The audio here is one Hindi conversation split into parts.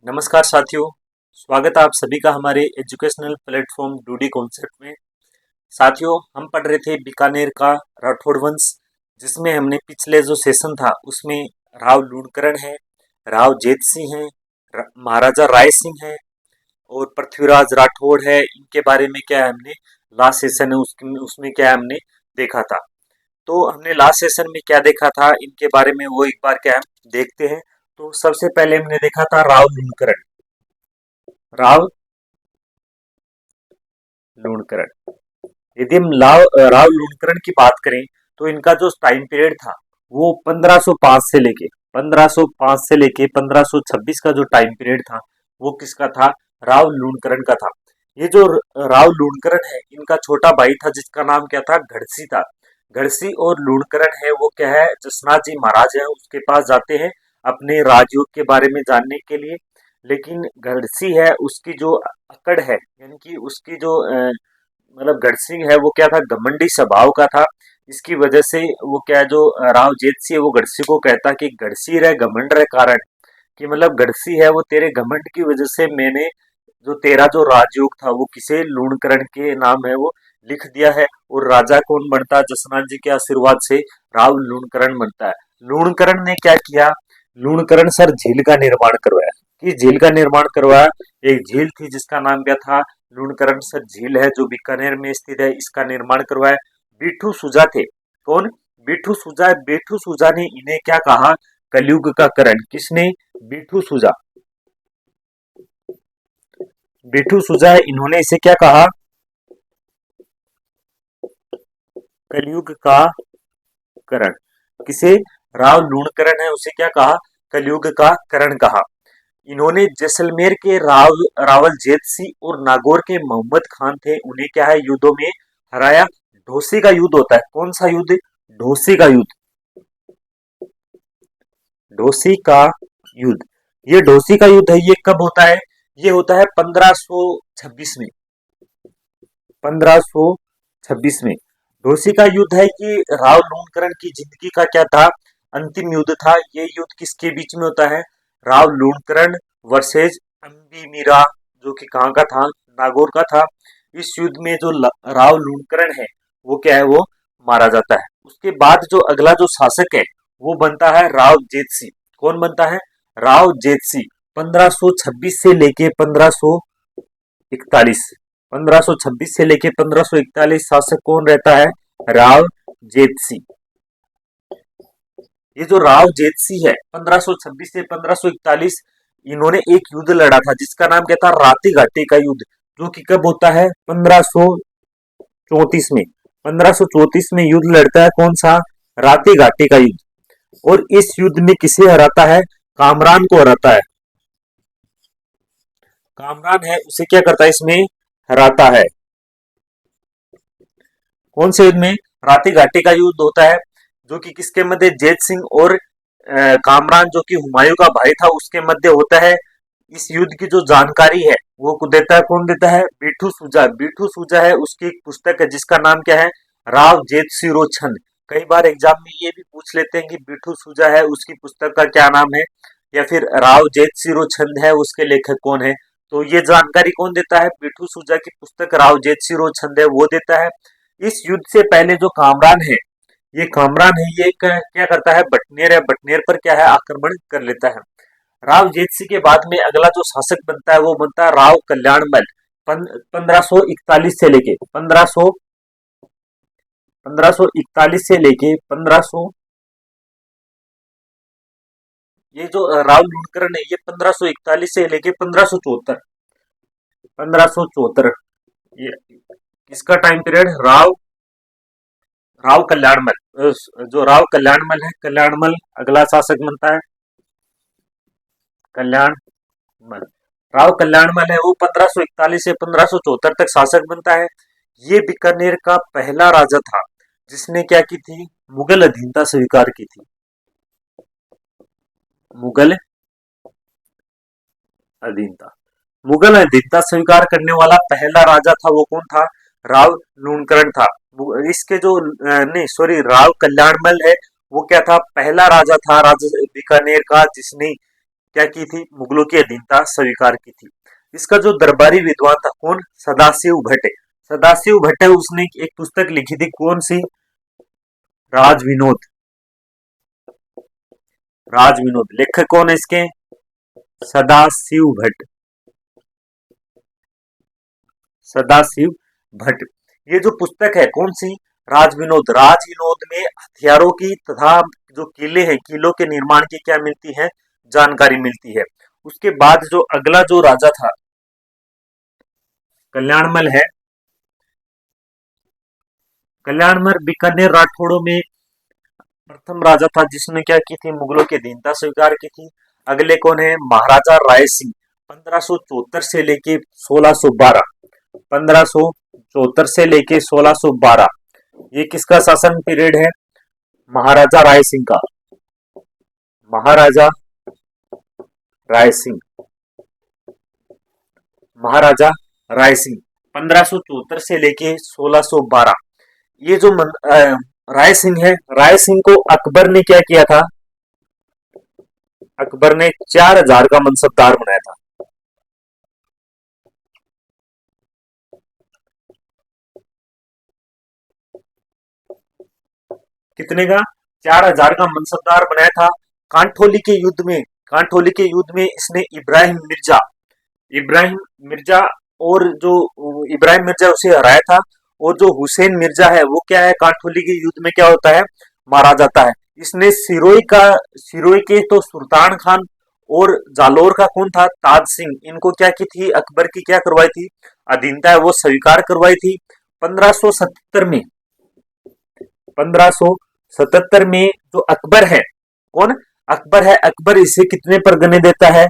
नमस्कार साथियों, स्वागत है आप सभी का हमारे एजुकेशनल प्लेटफॉर्म डूडी कॉन्सेप्ट में। साथियों, हम पढ़ रहे थे बीकानेर का राठौड़ वंश, जिसमें हमने पिछले जो सेशन था उसमें राव लूणकरण है, राव जेत सिंह है, महाराजा राय सिंह है और पृथ्वीराज राठौड़ है। इनके बारे में क्या है हमने लास्ट सेशन है उसमें क्या है हमने देखा था। तो हमने लास्ट सेशन में क्या देखा था इनके बारे में वो एक बार क्या है देखते हैं। तो सबसे पहले हमने देखा था राव लूणकरण। राव लूणकरण, यदि हम राव लूणकरण की बात करें तो इनका जो टाइम पीरियड था वो 1505 से लेके 1526 का जो टाइम पीरियड था वो किसका था? राव लूणकरण का था। ये जो राव लूणकरण है इनका छोटा भाई था जिसका नाम क्या था? गढ़सी था। गढ़सी और लूणकरण है वो क्या है, जसनाथ जी महाराज है उसके पास जाते हैं अपने राजयोग के बारे में जानने के लिए। लेकिन गढ़सी है उसकी जो अकड़ है, यानी कि उसकी जो मतलब गढ़सिंह है वो क्या था? घमंडी स्वभाव का था। इसकी वजह से वो क्या है, जो राव जेतसी है वो गढ़सी को कहता कि गढ़सी रहे घमंड रहे कारण, कि मतलब गढ़सी है वो तेरे घमंड की वजह से मैंने जो तेरा जो राजयोग था वो किसे लूणकरण के नाम है वो लिख दिया है। और राजा कौन बनता है? जसनाथ जी के आशीर्वाद से राव लूणकरण बनता है। लूणकरण ने क्या किया? लूणकरण सर झील का निर्माण करवाया। कि झील का निर्माण करवाया, एक झील थी जिसका नाम क्या था? लूणकरण सर झील है जो बीकानेर में स्थित है, इसका निर्माण करवाया। बिठू सुजा थे। कौन? बिठू सुजा। बिठू सुजा ने इन्हें क्या कहा? कलयुग का करण। किसने? बिठू सुजा। बिठू सुजा है, इन्होंने इसे क्या कहा? कलयुग का करण। किसे? राव लूणकरण है उसे क्या कहा? कलयुग का करण कहा। इन्होंने जैसलमेर के रावल जेत सिंह और नागौर के मोहम्मद खान थे, उन्हें क्या है युद्धों में हराया। ढोसी का युद्ध होता है। कौन सा युद्ध? ढोसी का युद्ध। ढोसी का युद्ध, ये ढोसी का युद्ध है, ये कब होता है? ये होता है 1526 में। 1526 में ढोसी का युद्ध है कि राव लूणकरण की जिंदगी का क्या था? अंतिम युद्ध था। ये युद्ध किसके बीच में होता है? राव लूणकरण वर्सेज अंबी मीरा, जो कि कहाँ का था? नागौर का था। इस युद्ध में जो राव लूणकरण है वो क्या है, वो मारा जाता है। उसके बाद जो अगला जो शासक है वो बनता है राव जेतसी। कौन बनता है? राव जेतसी। 1526 से लेके 1541, 1526 से लेके 1541 शासक कौन रहता है? राव जेतसी। ये जो राव जेतसी है 1526 से 1541, इन्होंने एक युद्ध लड़ा था जिसका नाम क्या था? राती घाटी का युद्ध, जो कि कब होता है? 1534 में। 1534 में युद्ध लड़ता है कौन सा? राती घाटी का युद्ध। और इस युद्ध में किसे हराता है? कामरान को हराता है। कामरान है उसे क्या करता है? इसमें हराता है। कौन से युद्ध में? राती घाटी का युद्ध होता है, जो कि किसके मध्य? जैत सिंह और कामरान जो कि हुमायूं का भाई था उसके मध्य होता है। इस युद्ध की जो जानकारी है वो देता है, कौन देता है? बिठू सुजा। बिठू सुजा है उसकी एक पुस्तक है जिसका नाम क्या है? राव जेत सिरो छंद। कई बार एग्जाम में ये भी पूछ लेते हैं कि बिठू सुजा है उसकी पुस्तक का क्या नाम है, या फिर राव जेत सिरो छंद है उसके लेखक कौन है। तो ये जानकारी कौन देता है? बिठू सुजा की पुस्तक राव जेत सिरो छंद है वो देता है। इस युद्ध से पहले जो कामरान है, ये कामरान है ये क्या करता है? बटनेर है, बटनेर पर क्या है? आक्रमण कर लेता है। राव जेतसी के बाद में अगला जो शासक बनता है वो बनता है राव कल्याणमल। 1541 से लेके 1541 से लेके 1500, ये जो राव लूणकरण है ये 1541 से लेके 1574, 1574 ये इसका टाइम पीरियड। राव राव कल्याणमल, जो राव कल्याणमल है, कल्याणमल अगला शासक बनता है। कल्याणमल, राव कल्याणमल है वो 1541 से 1574 तक शासक बनता है। ये बीकानेर का पहला राजा था जिसने क्या की थी? मुगल अधीनता स्वीकार की थी। मुगल अधीनता, मुगल अधीनता स्वीकार करने वाला पहला राजा था वो कौन था? राव लूणकरण था। इसके जो नहीं सॉरी, राव कल्याणमल है वो क्या था? पहला राजा था राजा बीकानेर का जिसने क्या की थी, मुगलों की अधीनता स्वीकार की थी। इसका जो दरबारी विद्वान था कौन, सदाशिव भट्ट। सदाशिव भट्ट, उसने एक पुस्तक लिखी थी, कौन सी, राज विनोद। राज विनोद, लेखक कौन है इसके, सदाशिव भट्ट। सदाशिव भट्ट। ये जो पुस्तक है कौन सी, राज विनोद। राज विनोद में हथियारों की तथा जो किले हैं, किलों के निर्माण की क्या मिलती है, जानकारी मिलती है। उसके बाद जो अगला जो राजा था, कल्याणमल है। कल्याणमल बीकानेर राठौड़ों में प्रथम राजा था जिसने क्या की थी, मुगलों की अधीनता स्वीकार की थी। अगले कौन है, महाराजा राय सिंह। 1574 से लेके 1612, 1574 से लेके 1612, ये किसका शासन पीरियड है, महाराजा राय सिंह का। महाराजा राय सिंह, महाराजा राय सिंह 1574 से लेके 1612। ये जो राय सिंह है, राय सिंह को अकबर ने क्या किया था, अकबर ने 4000 का मनसबदार बनाया था। कितने का, 4000 का मनसबदार बनाया था। कांठोली के युद्ध में, कांठोली के युद्ध में इसने इब्राहिम मिर्जा, इब्राहिम मिर्जा और जो इब्राहिम मिर्जा उसे हराया था। और जो हुसैन मिर्जा है वो क्या है, कांठोली के युद्ध में क्या होता है, मारा जाता है। इसने सिरोही का, सिरोही के तो सुल्तान खान और जालोर का कौन था, ताज सिंह, इनको क्या की थी, अकबर की क्या करवाई थी, अधीनता है वो स्वीकार करवाई थी। 1577 में, 1577 में जो अकबर है, कौन, अकबर है, अकबर इसे कितने परगने देता है,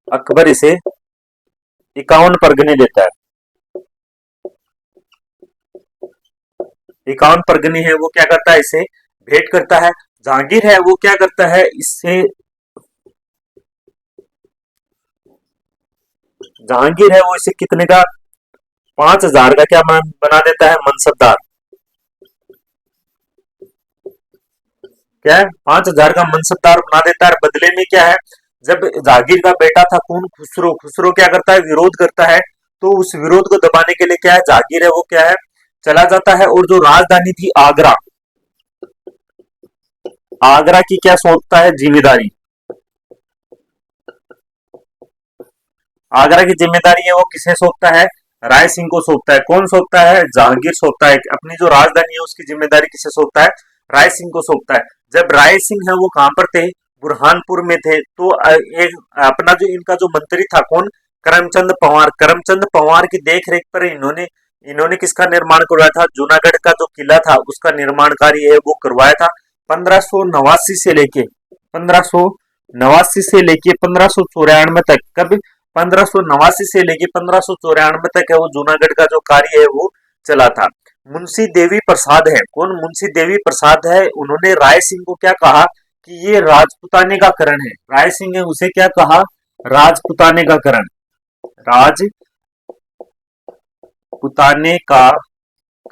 अकबर इसे 51 परगने देता है। 51 परगने हैं वो क्या करता है, इसे भेंट करता है। जहांगीर है वो क्या करता है, इससे, जहांगीर है वो इसे कितने का, 5000 का क्या बना देता है, मनसबदार। क्या है, 5000 का मनसबदार बना देता है। बदले में क्या है, जब जहांगीर का बेटा था कौन, खुसरो, खुसरो क्या करता है, विरोध करता है। तो उस विरोध को दबाने के लिए क्या है, जहांगीर है वो क्या है, चला जाता है। और जो राजधानी थी आगरा, आगरा की क्या सौंपता है, जिम्मेदारी। आगरा की जिम्मेदारी है वो किसे सौंपता है, राय सिंह को सौंपता है। कौन सौंपता है, जहांगीर सौंपता है। अपनी जो राजधानी है उसकी जिम्मेदारी किसे सौंपता है, राय सिंह को सौंपता है। जब राय सिंह है वो कहां पर थे, बुरहानपुर में थे। तो एक अपना जो इनका जो मंत्री था कौन, करमचंद पंवार। करमचंद पंवार की देख रेख पर इन्होंने इन्होंने किसका निर्माण करवाया था, जूनागढ़ का जो किला था उसका निर्माण कार्य है वो करवाया था। 1589 से लेके 1589 से लेके 1594 तक, कब, 1589 से लेके 1594 तक है वो जूनागढ़ का जो कार्य है वो चला था। मुंशी देवी प्रसाद है, कौन, मुंशी देवी प्रसाद है। उन्होंने राय सिंह को क्या कहा कि ये राजपुताने का करण है। राय सिंह ने उसे क्या कहा, राजपुताने का करण, राजपुताने का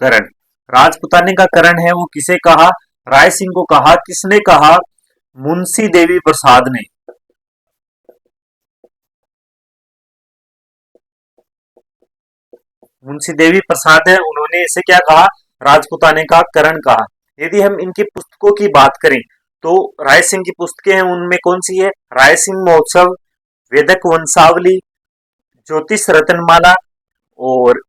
करण। राजपुताने का करण है वो किसे कहा, राय सिंह को कहा। किसने कहा, मुंशी देवी प्रसाद ने। मुंशी देवी प्रसाद है, उन्होंने इसे क्या कहा, राजपुताने का करण कहा। यदि हम इनकी पुस्तकों की बात करें तो राय सिंह की पुस्तकें हैं, उनमें कौन सी है, राय सिंह महोत्सव, वेदक वंशावली, ज्योतिष रत्नमाला और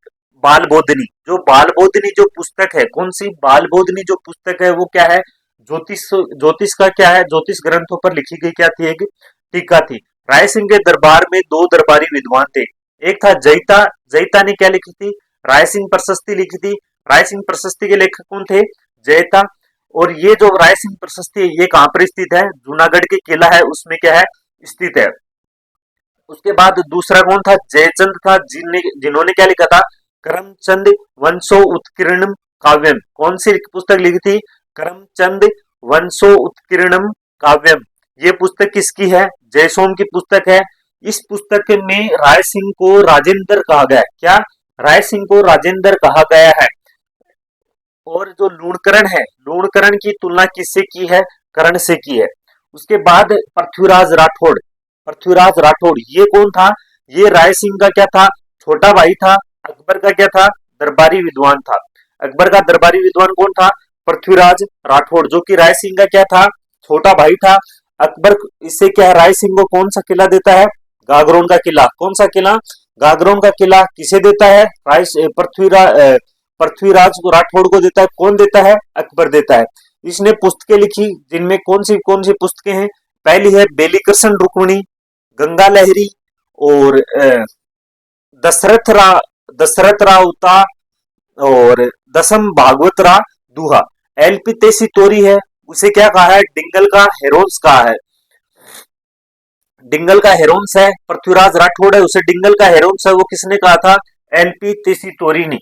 बाल बोधनी। जो बाल बोधनी जो पुस्तक है, कौन सी, बाल बोधनी जो पुस्तक है वो क्या है, ज्योतिष, ज्योतिष का क्या है, ज्योतिष ग्रंथों पर लिखी गई क्या थी, एक टीका थी। राय सिंह के दरबार में दो दरबारी विद्वान थे। एक था जयता, जयता ने क्या लिखी थी, राय सिंह प्रशस्ति लिखी थी। राय सिंह प्रशस्ति के लेखक कौन थे, जयता। और ये जो राय सिंह प्रशस्ति है ये कहां पर स्थित है, जूनागढ़ के किला है उसमें क्या है, स्थित है। उसके बाद दूसरा कौन था, जयचंद था, जिन्होंने क्या लिखा था, करमचंद वंशो उत्कीर्णम काव्यम। कौन सी पुस्तक लिखी थी, करमचंद वंशो उत्कीर्णम काव्यम। ये पुस्तक किसकी है, जयसोम की पुस्तक है। इस पुस्तक में राय सिंह को राजेंद्र कहा गया है। क्या, राय सिंह को राजेंद्र कहा गया है। और जो लूणकरण है, लूणकरण की तुलना किससे की है, कर्ण से की है। उसके बाद पृथ्वीराज राठौड़, पृथ्वीराज राठौड़ ये कौन था? ये राय सिंह का क्या था? छोटा भाई था। अकबर का क्या था? दरबारी विद्वान था। अकबर का दरबारी विद्वान कौन था? पृथ्वीराज राठौड़, जो कि राय सिंह का क्या था? छोटा भाई था। अकबर इससे क्या है, राय सिंह को कौन सा किला देता है? गागरोन का किला। कौन सा किला? गागरोन का किला किसे देता है? पृथ्वीराज राठौड़ को देता है। कौन देता है? अकबर देता है। इसने पुस्तकें लिखी, जिनमें कौन सी पुस्तकें हैं? पहली है बेली कृष्ण रुक्मणी, गंगा लहरी, और दशरथ रा दशरथ राउता, और दसम भागवत रा दुहा। एलपी तेसी तोरी है, उसे क्या कहा है? डिंगल का हेरोन्स कहा है। डिंगल का हेरोन्स है। पृथ्वीराज राठौड़ है, उसे डिंगल का हेरोन्स है। वो किसने कहा था? एलपी तेसी तोरी ने।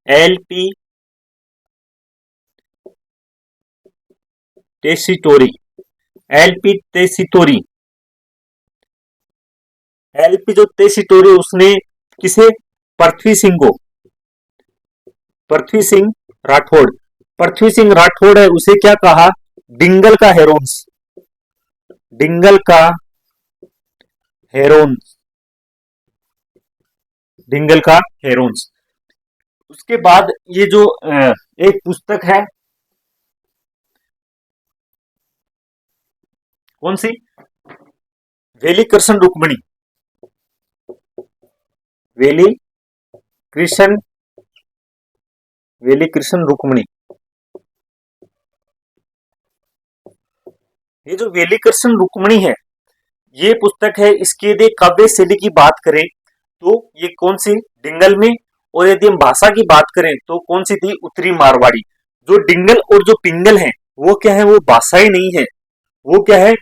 एलपी तेसी तोरी, एलपी जो तेसी तोरी, उसने किसे? पृथ्वी सिंह को, पृथ्वी सिंह राठौड़, पृथ्वी सिंह राठौड़ है, उसे क्या कहा? डिंगल का हेरोन्स, डिंगल का हेरोन्स, डिंगल का हेरोन्स। उसके बाद ये जो एक पुस्तक है, कौन सी? वेली कृष्ण रुक्मणी, वेली कृष्ण, वेली कृष्ण रुक्मणी। ये जो वेली कृष्ण रुक्मणी है, ये पुस्तक है। इसकी यदि काव्य शैली की बात करें तो ये कौन सी? डिंगल में। और यदि हम भाषा की बात करें तो कौन सी थी? उत्तरी मारवाड़ी। जो डिंगल और जो पिंगल है, वो क्या है? वो भाषाएं नहीं है, वो क्या है?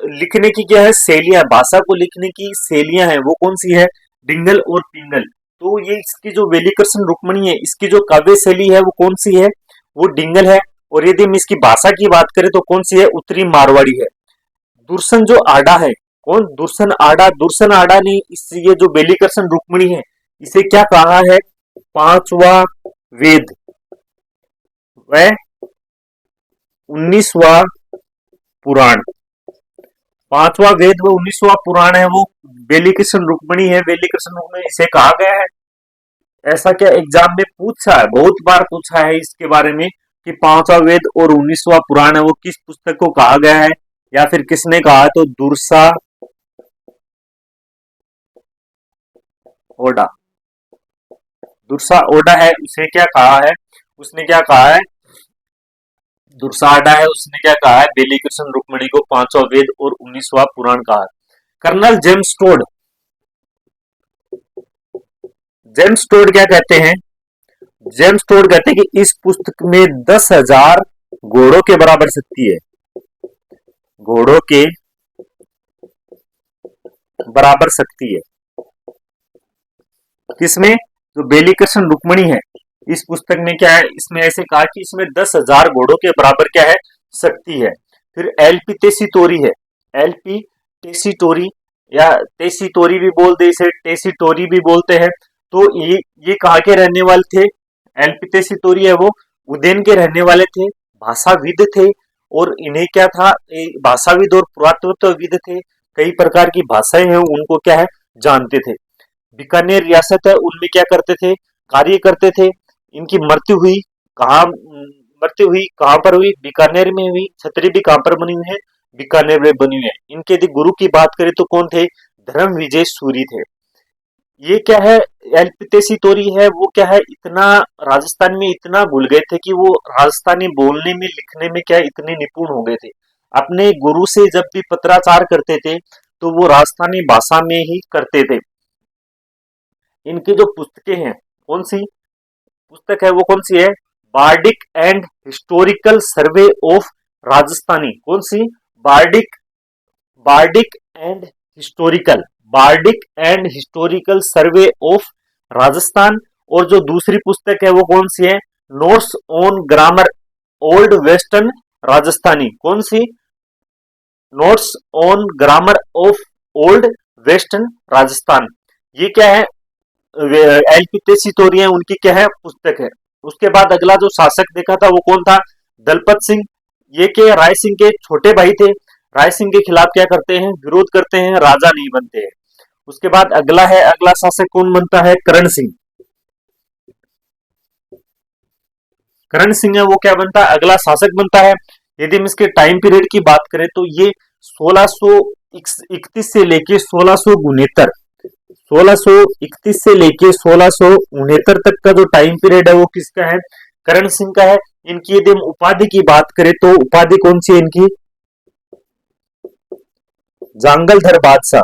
लिखने की क्या है? शैलियां, भाषा को लिखने की शैलियां हैं। वो कौन सी है? डिंगल और पिंगल। तो ये इसकी जो वेली कृष्ण रुक्मणी है, इसकी जो काव्य शैली है वो कौन सी है? वो डिंगल है। और यदि हम इसकी भाषा की बात करें तो कौन सी है? उत्तरी मारवाड़ी है। दुर्सन जो आडा है, कौन? दुर्सन आडा। दुर्सन आडा ने ये जो बेली कृष्ण रुक्मणी है, इसे क्या कहा है? पांचवा वेद व 19वां पुराण। पांचवा वेद व 19वां पुराण है, वो बेली कृष्ण रुक्मणी है। बेली कृष्ण रुक्मणी इसे कहा गया है। ऐसा क्या एग्जाम में पूछा है, बहुत बार पूछा है इसके बारे में कि पांचवा वेद और 19वां पुराण है वो किस पुस्तक को कहा गया है, या फिर किसने कहा? तो दुर्सा ओडा, दुर्सा ओडा है, उसे क्या कहा है? उसने क्या कहा है? दुर्सा ओडा है, उसने क्या कहा है? बेली कृष्ण रुक्मणी को पांचवा वेद और 19वां पुराण कहा है। Colonel James Tod, James Tod क्या कहते हैं? जेम्स टोड कहते हैं कि इस पुस्तक में 10,000 घोड़ों के बराबर शक्ति है, घोड़ों के बराबर शक्ति है। किसमें? जो बेली कृष्ण रुक्मणी है, इस पुस्तक में क्या है? इसमें ऐसे कहा कि इसमें 10,000 घोड़ों के बराबर क्या है? शक्ति है। फिर एलपी तेसी तोरी है, एलपी तेसी तोरी, या तेसी तोरी भी बोलते, इसे तेसी तोरी भी बोलते हैं। तो ये कहाँ के रहने वाले थे? एलपी तेसी तोरी है, वो उज्जैन के रहने वाले थे, भाषाविद थे। और इन्हें क्या था? भाषाविद और पुरातत्वविद थे, कई प्रकार की भाषाएं हैं उनको क्या है? जानते थे। बीकानेर रियासत है, उनमें क्या करते थे? कार्य करते थे। इनकी मृत्यु हुई कहाँ पर हुई? बीकानेर में हुई। छतरी भी कहाँ पर बनी हुई है? बीकानेर में बनी हुई है। इनके यदि गुरु की बात करें तो कौन थे? धर्म विजय सूरी थे। ये क्या है? एलपीतेसी तोरी है, वो क्या है? इतना राजस्थान में इतना भूल गए थे कि वो राजस्थानी बोलने में लिखने में क्या इतने निपुण हो गए थे। अपने गुरु से जब भी पत्राचार करते थे तो वो राजस्थानी भाषा में ही करते थे। इनकी जो पुस्तकें हैं, कौन सी पुस्तक है वो? कौन सी है? Bardic and historical survey of Rajasthani. कौन सी? Bardic, bardic and historical, bardic and historical survey of Rajasthan. और जो दूसरी पुस्तक है वो कौन सी है? Notes on grammar old western Rajasthani. कौन सी? Notes on grammar of old western Rajasthan. ये क्या है? एलपी तेसी तोरिया उनकी क्या है? पुस्तक है। उसके बाद अगला जो शासक देखा था वो कौन था? दलपत सिंह। ये के राय सिंह के छोटे भाई थे। राय सिंह के खिलाफ क्या करते हैं, विरोध करते हैं, राजा नहीं बनते हैं। उसके बाद अगला है, अगला शासक कौन बनता है, करण सिंह। करण सिंह है वो क्या बनता है, अगला शासक बनता है। यदि हम इसके टाइम पीरियड की बात करें तो ये 1631 से लेके 1669, 1631 से लेके 1669 तक का जो टाइम पीरियड है वो किसका है, करण सिंह का है। इनकी यदि हम उपाधि की बात करें तो उपाधि कौन सी है इनकी, जांगलधर बादशाह।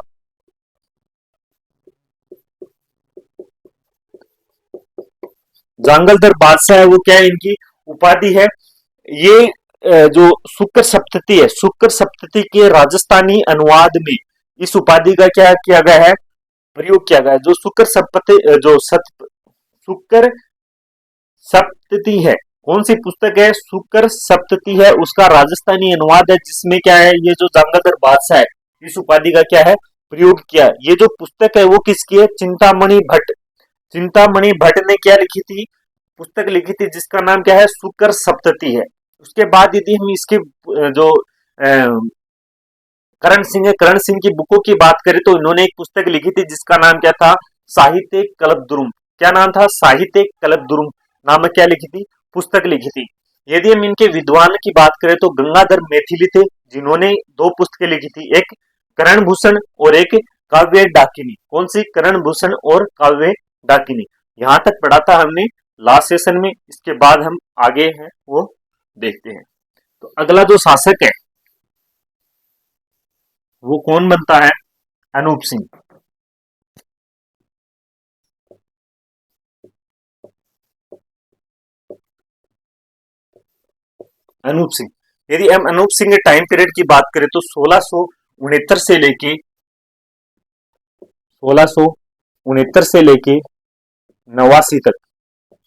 जांगलधर बादशाह है वो क्या है, इनकी उपाधि है। ये जो शुक्र सप्तति है, शुक्र सप्तति के राजस्थानी अनुवाद में इस उपाधि का क्या किया गया है, प्रयोग किया गया है। जो शुक्र सप्तति, शुक्र सप्तति है, कौन सी पुस्तक है, शुक्र सप्तति है, उसका राजस्थानी अनुवाद है, जिसमें क्या है, ये जो जांगलधर बादशाह है इस उपाधि का क्या है, प्रयोग किया। ये जो पुस्तक है वो किसकी है, चिंतामणि भट्ट। चिंतामणि भट्ट ने क्या लिखी थी, पुस्तक लिखी थी जिसका नाम क्या है, शुक्र सप्तति है। उसके बाद यदि हम इसके जो करण सिंह है, करण सिंह की बुकों की बात करें तो इन्होंने एक पुस्तक लिखी थी जिसका नाम क्या था, साहित्य कल्पद्रुम। क्या नाम था, साहित्य कल्पद्रुम नामक क्या लिखी थी, पुस्तक लिखी थी। यदि हम इनके विद्वान की बात करें तो गंगाधर मैथिली थे, जिन्होंने दो पुस्तकें लिखी थी, एक करण भूषण और एक काव्य डाकिनी। कौन सी, करण भूषण और काव्य डाकिनी। यहां तक पढ़ा था हमने लास्ट सेशन में। इसके बाद हम आगे हैं वो देखते हैं। तो अगला जो शासक है वो कौन बनता है, अनूप सिंह। अनूप सिंह, यदि हम अनूप सिंह के टाइम पीरियड की बात करें तो 1669 से लेके 1669 से लेके 89 तक,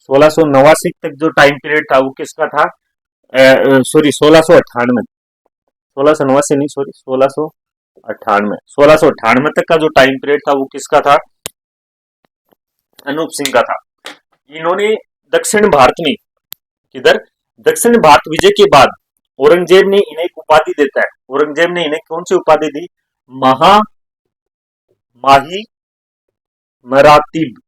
1689 तक जो टाइम पीरियड था वो किसका था, सॉरी 1698, 1689 नहीं सॉरी 1698, 1698 तक का जो टाइम पीरियड था वो किसका था, अनूप सिंह का था। इन्होंने दक्षिण भारत में, किधर, दक्षिण भारत विजय के बाद औरंगजेब ने इन्हें एक उपाधि देता है। औरंगजेब ने इन्हें कौन सी उपाधि दी, महा माही मरातीब।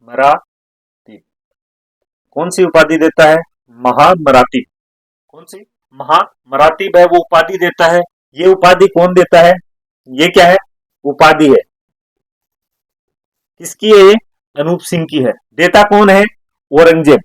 मरातीब कौन सी उपाधि देता है, महामरातीब। कौन सी, महामरातीब है वो उपाधि देता है। ये उपाधि कौन देता है, ये क्या है, उपाधि है, किसकी है ये, अनूप सिंह की है। देता कौन है, औरंगजेब।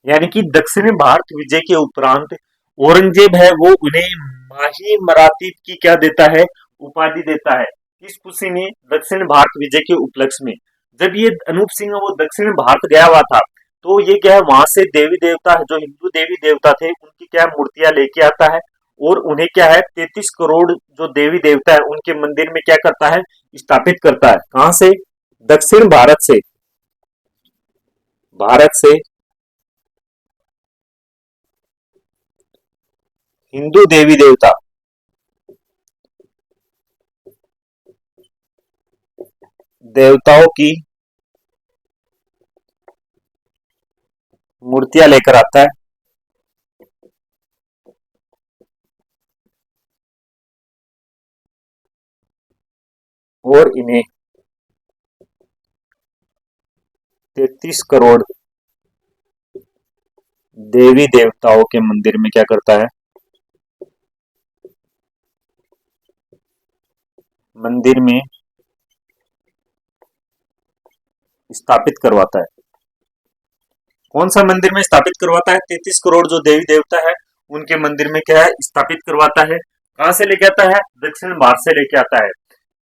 यानी कि दक्षिण भारत विजय के उपरांत औरंगजेब है वो उन्हें माही मरातीब की क्या देता है, उपाधि देता है। किस खुशी में, दक्षिण भारत विजय के उपलक्ष्य में। जब ये अनूप सिंह वो दक्षिण भारत गया हुआ था तो ये क्या है, वहां से देवी देवता, जो हिंदू देवी देवता थे उनकी क्या मूर्तियां लेके आता है और उन्हें क्या है 33 करोड़ जो देवी देवता है उनके मंदिर में क्या करता है, स्थापित करता है। कहां से, दक्षिण भारत से, भारत से हिंदू देवी देवता, देवताओं की मूर्तियां लेकर आता है और इन्हें 33 करोड़ देवी देवताओं के मंदिर में क्या करता है, मंदिर में स्थापित करवाता है। कौन सा मंदिर में स्थापित करवाता है, 33 करोड़ जो देवी देवता है उनके मंदिर में क्या है, स्थापित करवाता है। कहां से लेके आता है, दक्षिण भारत से लेके आता है।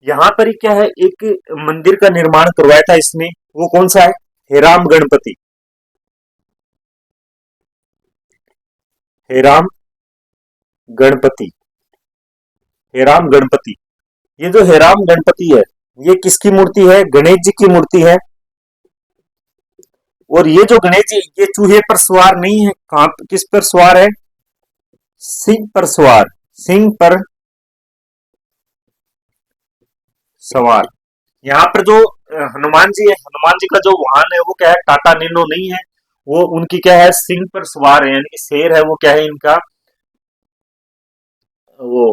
यहाँ पर ही क्या है, एक मंदिर का निर्माण करवाया था इसमें, वो कौन सा है, हेराम गणपति। हेराम गणपति, हेराम गणपति। ये जो हेराम गणपति है ये किसकी मूर्ति है, गणेश जी की मूर्ति है। और ये जो गणेश जी ये चूहे पर सवार नहीं है, कहां किस पर सवार है, सिंह पर सवार, सिंह पर सवार। यहाँ पर जो हनुमान जी है, हनुमान जी का जो वाहन है वो क्या है, टाटा नेनो नहीं है, वो उनकी क्या है, सिंह पर सवार है, यानी कि शेर है वो क्या है इनका, वो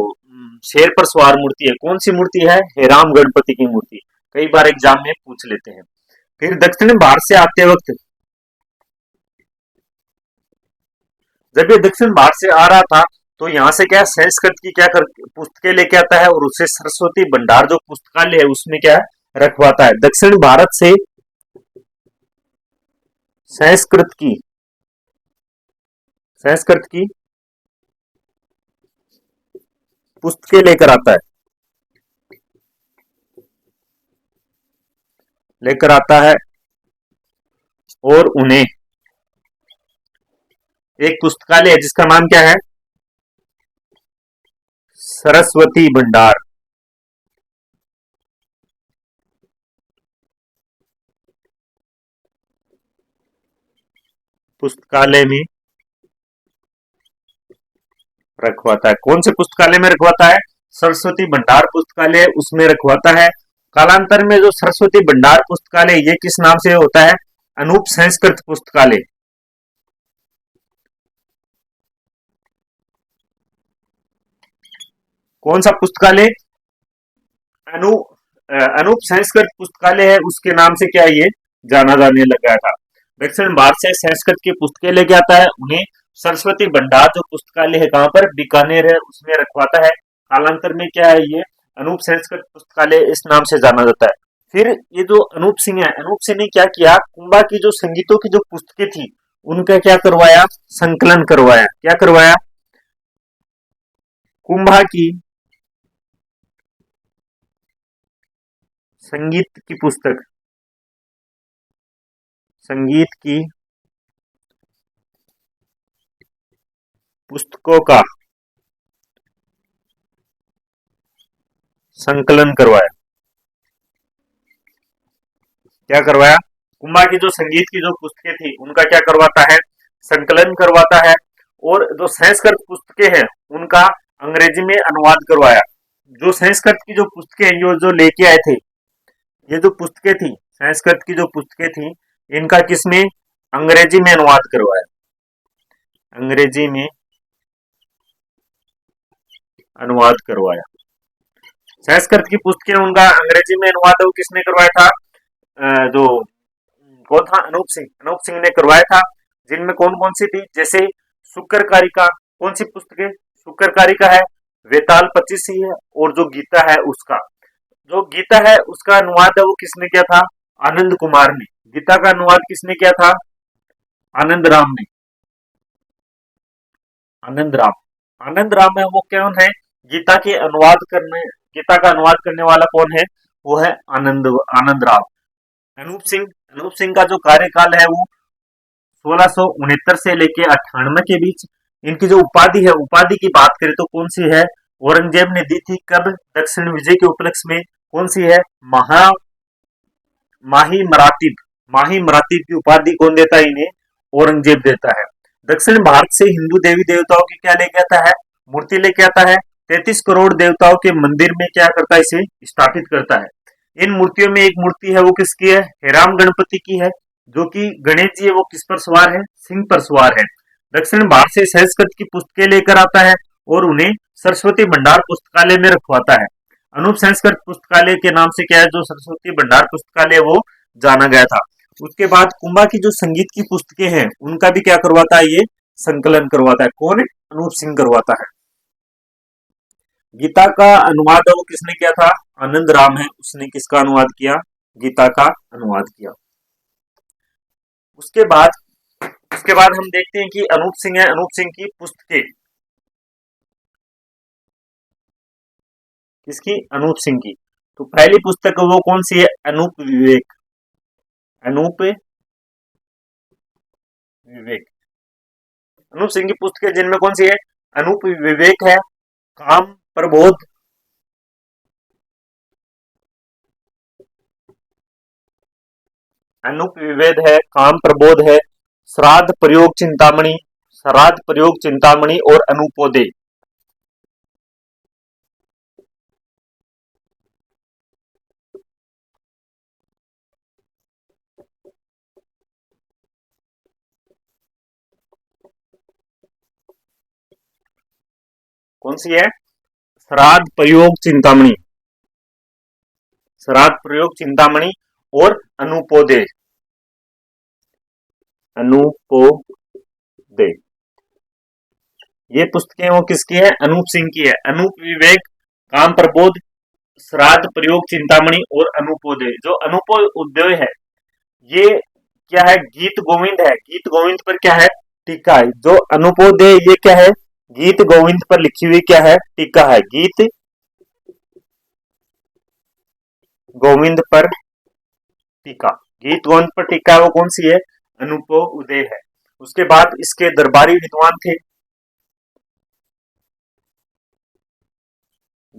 शेर पर सवार मूर्ति है। कौन सी मूर्ति है, हेराम गणपति की मूर्ति। कई बार एग्जाम में पूछ लेते हैं। फिर दक्षिण भारत से आते वक्त, जब ये दक्षिण भारत से आ रहा था तो यहाँ से क्या संस्कृत की क्या कर पुस्तकें लेके आता है, और उसे सरस्वती भंडार जो पुस्तकालय है उसमें क्या है रखवाता है। दक्षिण भारत से संस्कृत की संस्कृत की पुस्तकें लेकर आता है, लेकर आता है, और उन्हें एक पुस्तकालय है जिसका नाम क्या है, सरस्वती भंडार। पुस्तकालय में रखवाता है। कौन से पुस्तकालय में रखवाता है, सरस्वती भंडार पुस्तकालय उसमें रखवाता है। कालांतर में जो सरस्वती भंडार पुस्तकालय ये किस नाम से होता है, अनूप संस्कृत पुस्तकालय। कौन सा पुस्तकालय, अनु अनूप संस्कृत पुस्तकालय है, उसके नाम से क्या ये जाना जाने लगा था। दक्षिण भारत से संस्कृत की पुस्तकें लेके आता है, उन्हें सरस्वती भंडार जो पुस्तकालय है कहाँ पर, बीकानेर है, उसमें रखवाता है। कालांतर में क्या है ये अनूप संस्कृत पुस्तकालय इस नाम से जाना जाता है। फिर ये जो अनूप सिंह है, अनूप सिंह ने क्या किया, कुंभा की जो संगीतों की जो पुस्तकें थी उनका क्या करवाया, संकलन करवाया। क्या करवाया, कुंभा की संगीत की पुस्तक, संगीत की पुस्तकों का संकलन करवाया। क्या करवाया, कुंभा की जो संगीत की जो पुस्तकें थी उनका क्या करवाता है, संकलन करवाता है। और जो संस्कृत पुस्तकें हैं उनका अंग्रेजी में अनुवाद करवाया। जो संस्कृत की जो पुस्तकें ये जो लेके आए थे, ये जो पुस्तकें थी संस्कृत की जो पुस्तकें थी इनका किसमें, अंग्रेजी में अनुवाद करवाया। अंग्रेजी में अनुवाद करवाया। संस्कृत की पुस्तकें उनका अंग्रेजी में अनुवाद वो किसने करवाया था, जो कौन था, अनूप सिंह, अनूप सिंह ने करवाया था। जिनमें कौन कौन सी थी, जैसे शुक्र कारिका, कौन सी पुस्तक है, शुक्र कारिका है, वेताल 25 है, और जो गीता है उसका, जो गीता है उसका अनुवाद है वो किसने किया था, आनंद कुमार ने। गीता का अनुवाद किसने किया था, आनंद राम ने। आनंद राम, आनंद राम है वो कौन है, गीता के अनुवाद करने, गीता का अनुवाद करने वाला कौन है, वो है आनंद राम। अनूप सिंह, अनूप सिंह का जो कार्यकाल है वो 1669 से लेके 98 के बीच। इनकी जो उपाधि है, उपाधि की बात करें तो कौन सी है, औरंगजेब ने दी थी, कब, दक्षिण विजय के उपलक्ष्य में। कौन सी है, महा माही मराठीब, माही मराठीब की उपाधि कौन देता है इन्हें, औरंगजेब देता है। दक्षिण भारत से हिंदू देवी देवताओं की क्या लेके आता है, मूर्ति लेके आता है। 33 करोड़ देवताओं के मंदिर में क्या करता है, इसे स्थापित करता है। इन मूर्तियों में एक मूर्ति है वो किसकी है, हेराम गणपति की है। जो कि गणेश जी है वो किस पर सवार है, सिंह पर सवार है। दक्षिण भारत से संस्कृत की पुस्तकें लेकर आता है और उन्हें सरस्वती भंडार पुस्तकालय में रखवाता है। अनूप संस्कृत पुस्तकालय के नाम से क्या है, जो सरस्वती भंडार पुस्तकालय वो जाना गया था। उसके बाद कुंभा की जो संगीत की पुस्तकें हैं उनका भी क्या करवाता है, ये संकलन करवाता है। कौन, अनूप सिंह करवाता है। गीता का अनुवाद वो किसने किया था, आनंद राम है, उसने किसका अनुवाद किया, गीता का अनुवाद किया। उसके बाद हम देखते हैं कि अनूप सिंह है, अनूप सिंह की पुस्तकें, किसकी, अनूप सिंह की। तो पहली पुस्तक वो कौन सी है, अनूप विवेक, अनूप विवेक। अनूप सिंह की पुस्तकें जिनमें कौन सी है, अनूप विवेक है, काम प्रबोध, अनूप विवेक है, काम प्रबोध है, श्राद्ध प्रयोग चिंतामणि, श्राद्ध प्रयोग चिंतामणि और अनुपोदय। कौन सी है? श्राद्ध प्रयोग चिंतामणि, श्राद्ध प्रयोग चिंतामणि और अनुपोदय, अनुपोदय, ये पुस्तकें वो किसकी है? अनूप सिंह की है। अनूप विवेक, काम प्रबोध, श्राद्ध प्रयोग चिंतामणि और अनुपोदय। जो अनुपोदय है ये क्या है? गीत गोविंद है। गीत गोविंद पर क्या है? टीका है। जो अनुपोदय ये क्या है? गीत गोविंद पर लिखी हुई क्या है? टीका है। गीत गोविंद पर टीका, गीत गोविंद पर टीका वो कौन सी है? अनुपोदय है। उसके बाद इसके दरबारी विद्वान थे,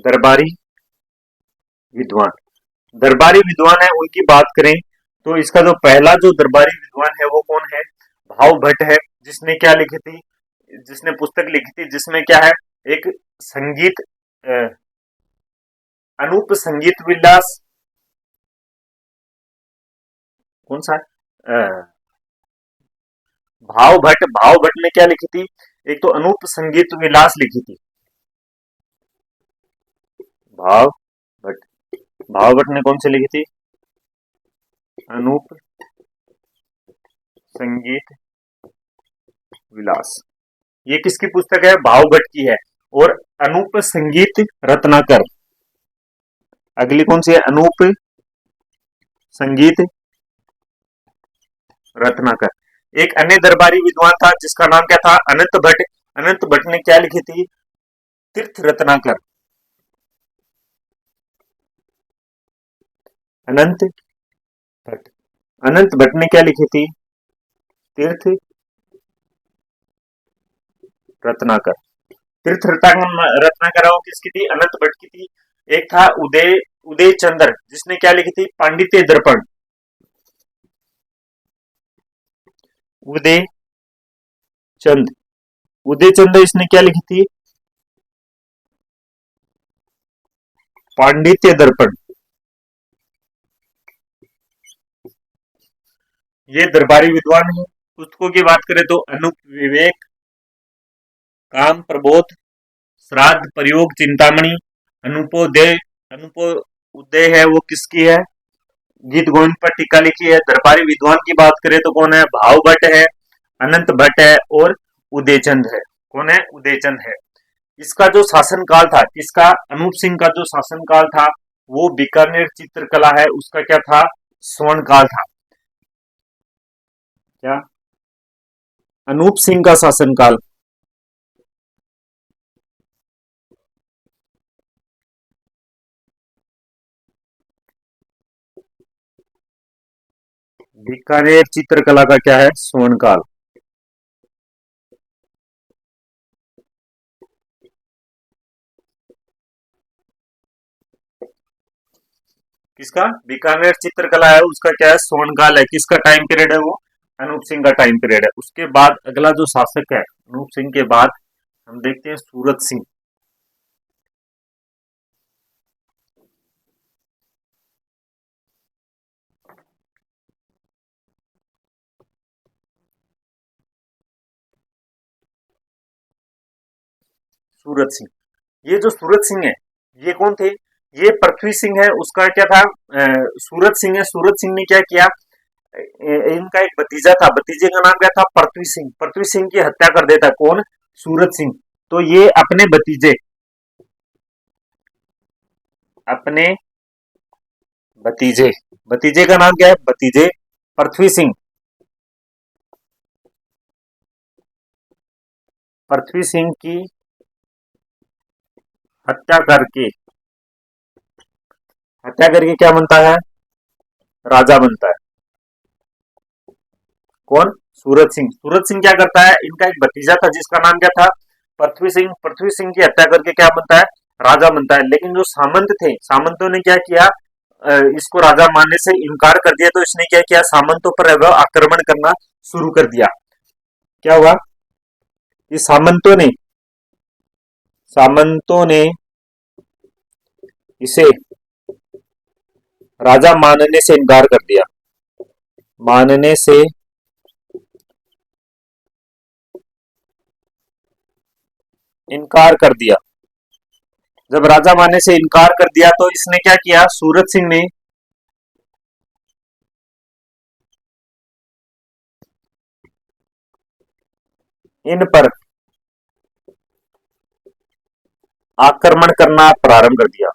दरबारी विद्वान, दरबारी विद्वान है उनकी बात करें तो इसका जो पहला जो दरबारी विद्वान है वो कौन है? भाव भट्ट है, जिसने क्या लिखी थी? जिसने पुस्तक लिखी थी जिसमें क्या है? एक संगीत अनूप संगीत विलास, कौन सा भाव भट्ट ने क्या लिखी थी? एक तो अनूप संगीत विलास लिखी थी, भाव भट्ट, भाव भट्ट ने कौन सी लिखी थी? अनूप संगीत विलास। ये किसकी पुस्तक है? भाव भट्ट की है। और अनूप संगीत रत्नाकर, अगली कौन सी है? अनूप संगीत रत्नाकर। एक अन्य दरबारी विद्वान था जिसका नाम क्या था? अनंत भट्ट। अनंत भट्ट ने क्या लिखी थी? तीर्थ रत्नाकर। अनंत भट्ट, अनंत भट्ट ने क्या लिखी थी? तीर्थ रत्नाकर। तीर्थ रत्नाकर वो किसकी थी? अनंत भट्ट की थी। एक था उदय उदय चंद्र, जिसने क्या लिखी थी? पांडित्य दर्पण। उदय चंद, उदय चंद्र इसने क्या लिखी थी? पांडित्य दर्पण। ये दरबारी विद्वान है। पुस्तकों की बात करें तो अनूप विवेक, काम प्रबोध, श्राद्ध प्रयोग चिंतामणि, अनुपोदय, अनुपोदय है वो किसकी है? गीत गोविंद पर टीका लिखी है। दरबारी विद्वान की बात करें तो कौन है? भाव भट्ट है, अनंत भट्ट है और उदयचंद है। कौन है? उदयचंद है। इसका जो शासनकाल था, किसका? अनूप सिंह का जो शासनकाल था वो बीकानेर चित्रकला है उसका क्या था? स्वर्णकाल था। क्या? अनूप सिंह का शासनकाल, बीकानेर चित्रकला का क्या है? स्वर्णकाल। किसका? बीकानेर चित्रकला है उसका क्या है? स्वर्णकाल है। किसका टाइम पीरियड है वो? अनूप सिंह का टाइम पीरियड है। उसके बाद अगला जो शासक है अनूप सिंह के बाद हम देखते हैं सूरत सिंह। सूरत सिंह, ये जो सूरत सिंह है ये कौन थे? ये पृथ्वी सिंह है उसका क्या था? सूरत सिंह है। सूरत सिंह ने क्या किया? इनका एक भतीजा था, भतीजे का नाम क्या था? पृथ्वी सिंह। पृथ्वी सिंह की हत्या कर देता। कौन? सूरत सिंह। तो ये अपने भतीजे, अपने भतीजे, भतीजे का नाम क्या है? भतीजे पृथ्वी सिंह, पृथ्वी सिंह की हत्या करके, हत्या करके क्या बनता है? राजा बनता है। कौन? सूरत सिंह। सूरत सिंह क्या करता है? इनका एक भतीजा था जिसका नाम क्या था? पृथ्वी सिंह। पृथ्वी सिंह की हत्या करके क्या बनता है? राजा बनता है। लेकिन जो सामंत थे, सामंतों ने क्या किया? इसको राजा मानने से इनकार कर दिया। तो इसने क्या किया? सामंतों पर आक्रमण करना शुरू कर दिया। क्या हुआ? ये सामंतों ने इसे राजा मानने से इनकार कर दिया, मानने से इनकार कर दिया। जब राजा माने से इनकार कर दिया तो इसने क्या किया, सूरत सिंह ने इन पर आक्रमण करना प्रारंभ कर दिया।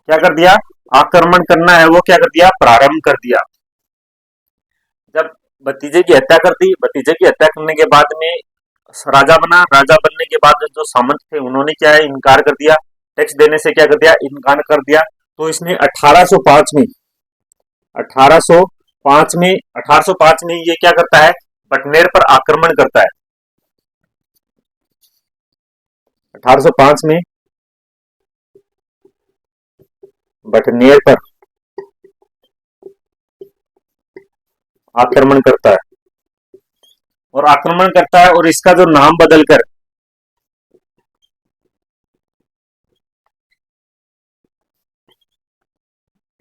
क्या कर दिया, आक्रमण करना है वो क्या कर दिया, प्रारंभ कर दिया। जब भतीजे की हत्या कर दी, भतीजे की हत्या करने के बाद में राजा बना, राजा बनने के बाद जो सामंत थे उन्होंने क्या है, इनकार कर दिया, टैक्स देने से क्या कर दिया, इनकार कर दिया। तो इसने 1805 में 1805 में 1805 में ये क्या करता है, बटनेर पर आक्रमण करता है। 1805 में बटनेर पर आक्रमण करता है, और आक्रमण करता है और इसका जो नाम बदलकर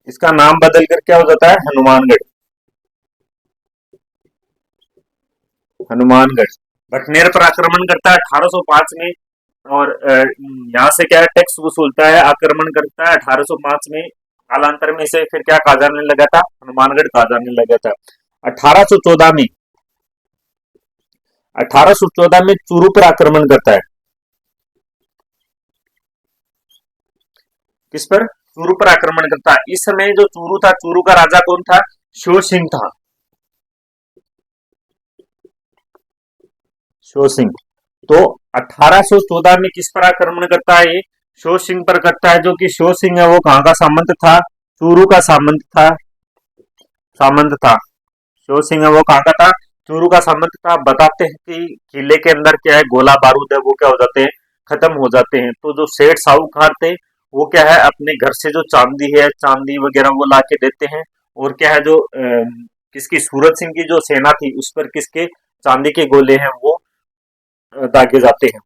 इसका नाम बदलकर क्या हो जाता है, हनुमानगढ़। हनुमानगढ़ बटनेर पर आक्रमण करता है 1805 में, और यहाँ से क्या है, टैक्स वसूलता है, आक्रमण करता है 1805 में। कालांतर में इसे फिर क्या कहा जाने लगा था, हनुमानगढ़ कहा जाने लगा था। 1814 में 1814 में चूरू पर आक्रमण करता है। किस पर, चूरू पर आक्रमण करता है। इस समय जो चूरू था, चूरू का राजा कौन था, शो सिंह था। शो सिंह। तो 1814 में किस पर आक्रमण करता है, ये शो सिंह पर करता है। जो कि शो सिंह है वो कहाँ का सामंत था, चूरू का सामंत था, सामंत था। शो सिंह है वो कहाँ का था, चूरू का सामंत था। बताते हैं कि किले के अंदर क्या है, गोला बारूद है वो क्या हो जाते हैं, खत्म हो जाते हैं। तो जो सेठ साहूकार थे वो क्या है, अपने घर से जो चांदी है, चांदी वगैरह वो ला के देते हैं। और क्या है, जो किसकी, सूरत सिंह की जो सेना थी उस पर किसके चांदी के गोले हैं वो दागे जाते हैं।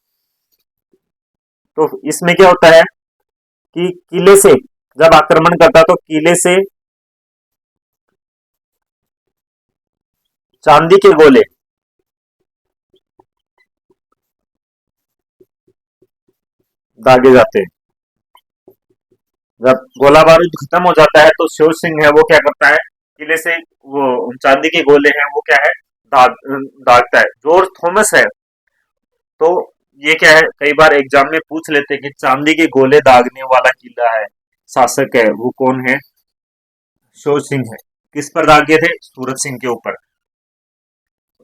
तो इसमें क्या होता है कि किले से जब आक्रमण करता तो किले से चांदी के गोले दागे जाते हैं। जब गोला बारूद खत्म हो जाता है तो शिव सिंह है वो क्या करता है, किले से वो चांदी के गोले हैं वो क्या है, दागता है। जॉर्ज थॉमस है, तो ये क्या है, कई बार एग्जाम में पूछ लेते हैं कि चांदी के गोले दागने वाला किला है, शासक है वो कौन है, शिव सिंह है। किस पर दागे थे, सूरत सिंह के ऊपर।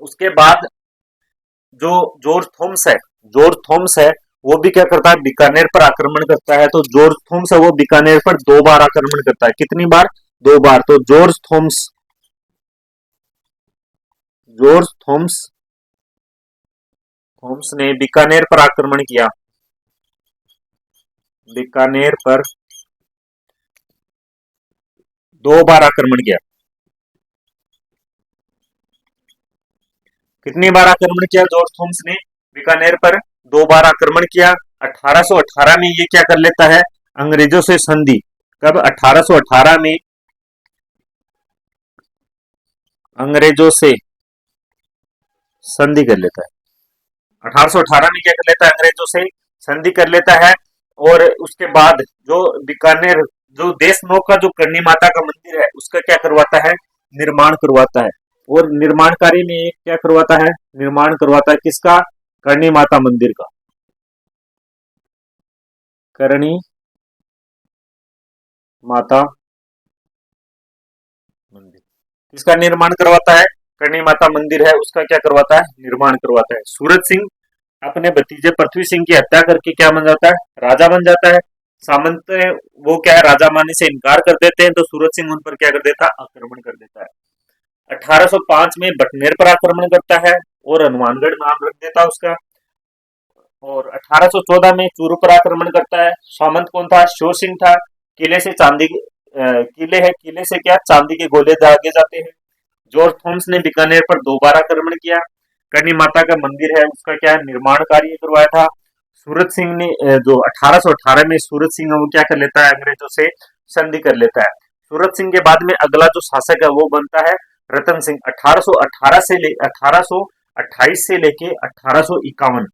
उसके बाद जो जॉर्ज थॉमस है, जॉर्ज थॉमस है वो भी क्या करता है, बीकानेर पर आक्रमण करता है। तो जॉर्ज थॉमस है वो बीकानेर पर 2 बार आक्रमण करता है। कितनी बार, 2 बार। तो जॉर्ज थॉमस थॉमस ने बीकानेर पर आक्रमण किया, बीकानेर पर 2 बार आक्रमण किया। कितनी बार आक्रमण किया जॉर्ज थॉमस ने, बीकानेर पर 2 बार आक्रमण किया। 1818 में ये क्या कर लेता है, अंग्रेजों से संधि। कब, 1818 में अंग्रेजों से संधि कर लेता है। 1818 में क्या कर लेता है, अंग्रेजों से संधि कर लेता है। और उसके बाद जो बीकानेर, जो देशनोक का जो करणी माता का मंदिर है उसका क्या करवाता है, निर्माण करवाता है। और निर्माण कार्य में क्या करवाता है, निर्माण करवाता है किसका, करणी माता मंदिर का, करणी माता मंदिर। किसका निर्माण करवाता है, करणी माता मंदिर है उसका क्या करवाता है, निर्माण करवाता है। सूरत सिंह अपने भतीजे पृथ्वी सिंह की हत्या करके क्या बन जाता है, राजा बन जाता है। सामंत वो क्या है, राजा मानने से इनकार कर देते हैं, तो सूरत सिंह उन पर क्या कर देता है, आक्रमण कर देता है। 1805 में बटनेर पर आक्रमण करता है और हनुमानगढ़ नाम रख देता है उसका। और 1814 में चूरू पर आक्रमण करता है। सामंत कौन था, शो सिंह था। किले से चांदी किले है, किले से क्या चांदी के गोले दागे जाते हैं। जॉर्ज थॉमस ने बीकानेर पर 2 बार आक्रमण किया। करणी माता का मंदिर है उसका क्या निर्माण कार्य करवाया था। सूरत सिंह ने जो 1818 में सूरत सिंह वो क्या कर लेता है, अंग्रेजों से संधि कर लेता है। सूरत सिंह के बाद में अगला जो शासक है वो बनता है रतन सिंह। 1818 से ले 1800 28 से लेके 1851।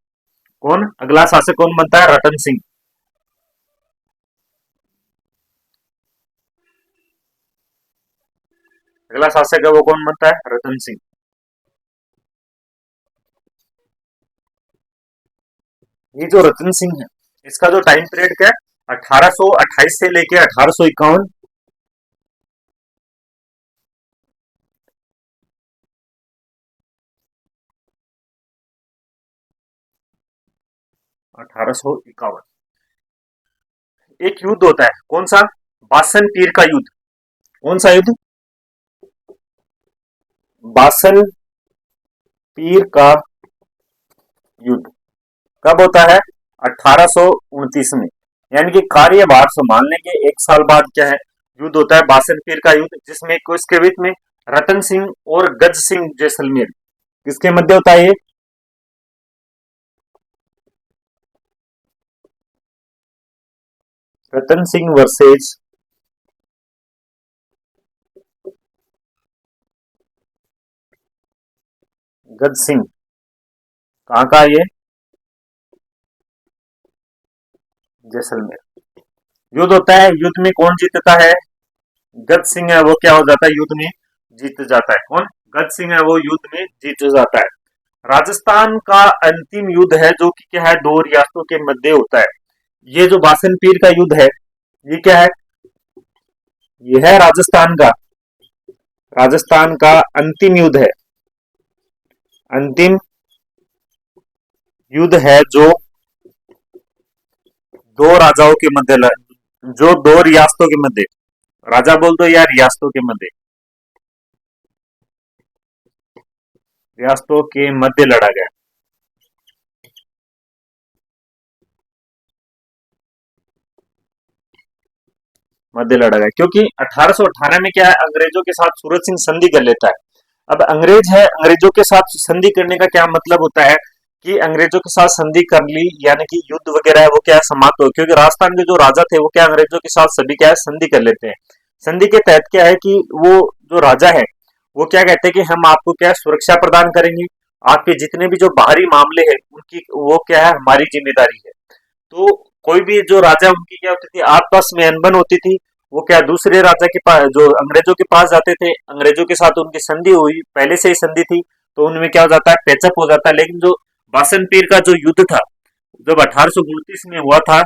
कौन अगला शासक कौन बनता है? रतन सिंह। अगला शासक है वो कौन बनता है? रतन सिंह। ये जो रतन सिंह है इसका जो टाइम पीरियड क्या है? 1828 से लेके 1851। 1851 एक युद्ध होता है, कौन सा? बासन पीर का युद्ध। कौन सा युद्ध? बासन पीर का युद्ध। कब होता है? 1829 में। यानी कि कार्यभार संभालने के एक साल बाद क्या है? युद्ध होता है बासन पीर का युद्ध, जिसमें किसके बीच में? रतन सिंह और गज सिंह जैसलमेर। किसके मध्य होता है ये? रतन सिंह वर्सेज गज सिंह। कहाँ का ये? जैसलमेर। युद्ध होता है, युद्ध में कौन जीतता है? गज सिंह है वो क्या हो जाता है? युद्ध में जीत जाता है। कौन? गज सिंह है वो युद्ध में जीत जाता है। राजस्थान का अंतिम युद्ध है जो कि क्या है? दो रियासतों के मध्य होता है। ये जो बासन पीर का युद्ध है ये क्या है? ये है राजस्थान का अंतिम युद्ध है। अंतिम युद्ध है जो दो राजाओं के मध्य जो दो रियासतों के मध्य, राजा बोल दो या रियासतों के मध्य, रियासतों के मध्य लड़ा गया। मध्य लड़ा गया क्योंकि 1818 में क्या है? अंग्रेजों के साथ सूरज सिंह संधि कर लेता है। अब अंग्रेज है, अंग्रेजों के साथ संधि करने का क्या मतलब होता है कि अंग्रेजों के साथ संधि कर ली, यानी कि युद्ध वगैरह है वो क्या है? समाप्त हो। क्योंकि राजस्थान के जो राजा थे वो क्या अंग्रेजों के साथ सभी क्या है? संधि कर लेते हैं। संधि के तहत क्या है कि वो जो राजा है वो क्या कहते हैं कि हम आपको क्या है? सुरक्षा प्रदान करेंगे, आपके जितने भी जो बाहरी मामले हैं उनकी वो क्या है? हमारी जिम्मेदारी है। तो कोई भी जो राजा उनकी क्या होती थी? आपस में अनबन होती थी। वो क्या दूसरे राजा के पास, जो अंग्रेजों के पास जाते थे, अंग्रेजों के साथ उनकी संधि हुई, पहले से ही संधि थी, तो उनमें क्या हो जाता है? पैचअप हो जाता है। लेकिन जो बासन पीर का जो युद्ध था जब 1829 में हुआ था,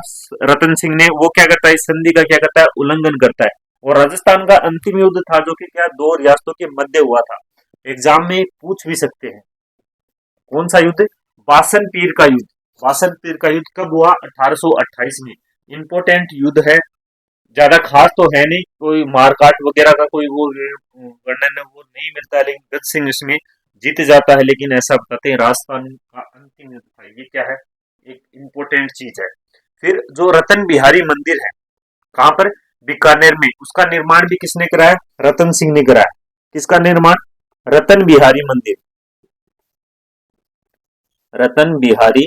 रतन सिंह ने वो क्या करता है? इस संधि का क्या करता है? उल्लंघन करता है। और राजस्थान का अंतिम युद्ध था जो कि क्या दो रियासतों के मध्य हुआ था। एग्जाम में पूछ भी सकते हैं। कौन सा युद्ध? बासन पीर का युद्ध। बासन पीर का युद्ध कब हुआ? 1828 में। इंपोर्टेंट युद्ध है, ज्यादा खास तो है नहीं, कोई मारकाट वगैरह का कोई वो वर्णन वो नहीं मिलता है, लेकिन गज सिंह इसमें जीत जाता है। लेकिन ऐसा बताते हैं राजस्थान का अंतिम युद्ध था। ये क्या है? एक इंपोर्टेंट चीज है। फिर जो रतन बिहारी मंदिर है, कहाँ पर? बीकानेर में। उसका निर्माण भी किसने कराया? रतन सिंह ने कराया। किसका निर्माण? रतन बिहारी मंदिर। रतन बिहारी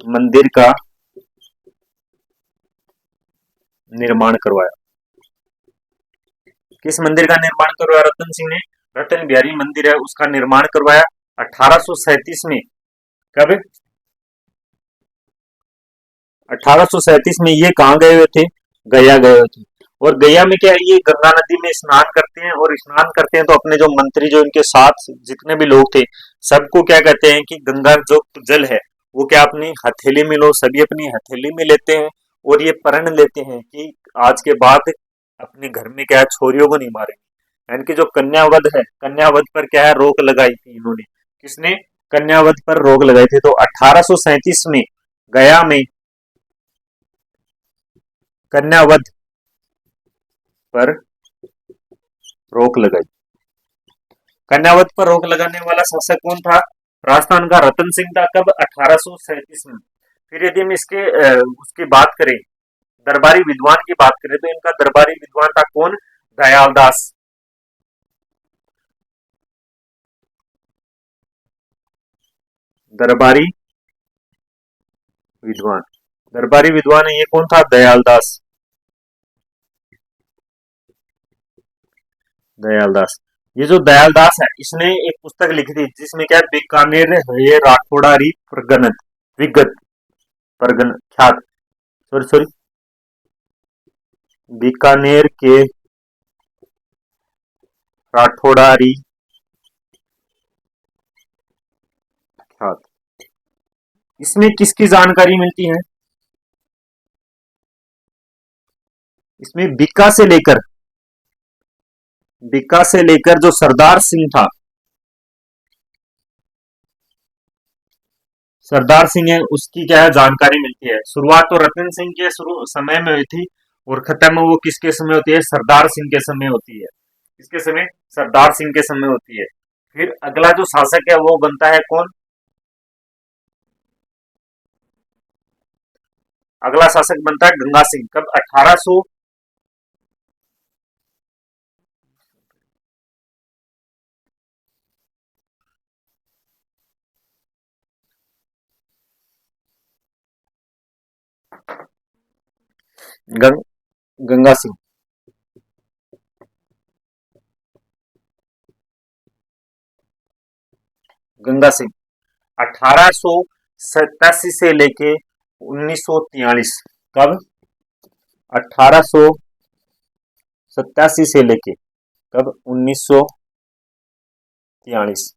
मंदिर का निर्माण करवाया। किस मंदिर का निर्माण करवाया रतन सिंह ने? रतन बिहारी मंदिर है उसका निर्माण करवाया 1837 में। कब? 1837 में। ये कहाँ गए हुए थे? गया गए हुए थे। और गया में क्या है? ये गंगा नदी में स्नान करते हैं, और स्नान करते हैं तो अपने जो मंत्री जो इनके साथ जितने भी लोग थे सबको क्या कहते हैं कि गंगा जो जल है वो क्या अपनी हथेली में लो, सभी अपनी हथेली में लेते हैं। और ये प्रण लेते हैं कि आज के बाद अपने घर में क्या है? छोरियों को नहीं मारेंगे। यानी कि जो कन्यावध है, कन्यावध पर क्या है? रोक लगाई थी इन्होंने। किसने? कन्यावध पर रोक लगाई थी। तो 1837 में गया में कन्यावध पर रोक लगाई। कन्यावध पर रोक लगाने वाला शासक कौन था? राजस्थान का रतन सिंह था। कब? 1837 में। फिर यदि हम इसके उसकी बात करें, दरबारी विद्वान की बात करें, तो इनका दरबारी विद्वान था कौन? दयालदास। दरबारी विद्वान। दरबारी विद्वान ये कौन था? दयालदास। दयालदास। ये जो दयाल दास है इसने एक पुस्तक लिखी थी जिसमें क्या है, बीकानेर ये राठौड़ारी प्रगणत विगत प्रगण ख्यात, सॉरी सॉरी, बीकानेर के राठौड़ारी ख्यात, इसमें किसकी जानकारी मिलती है? इसमें बीका से लेकर जो सरदार सिंह था, सरदार सिंह है उसकी क्या है जानकारी मिलती है। शुरुआत तो रतन सिंह के शुरू समय में हुई थी और खत्म वो किसके समय होती है? सरदार सिंह के समय होती है। किसके समय? सरदार सिंह के समय होती है। फिर अगला जो शासक है वो बनता है कौन? अगला शासक बनता है गंगा सिंह। कब? 1800 गंग, गंगा सिंह, गंगा सिंह 1887 से लेके 1943। कब? 1887 से लेके कब? 1943।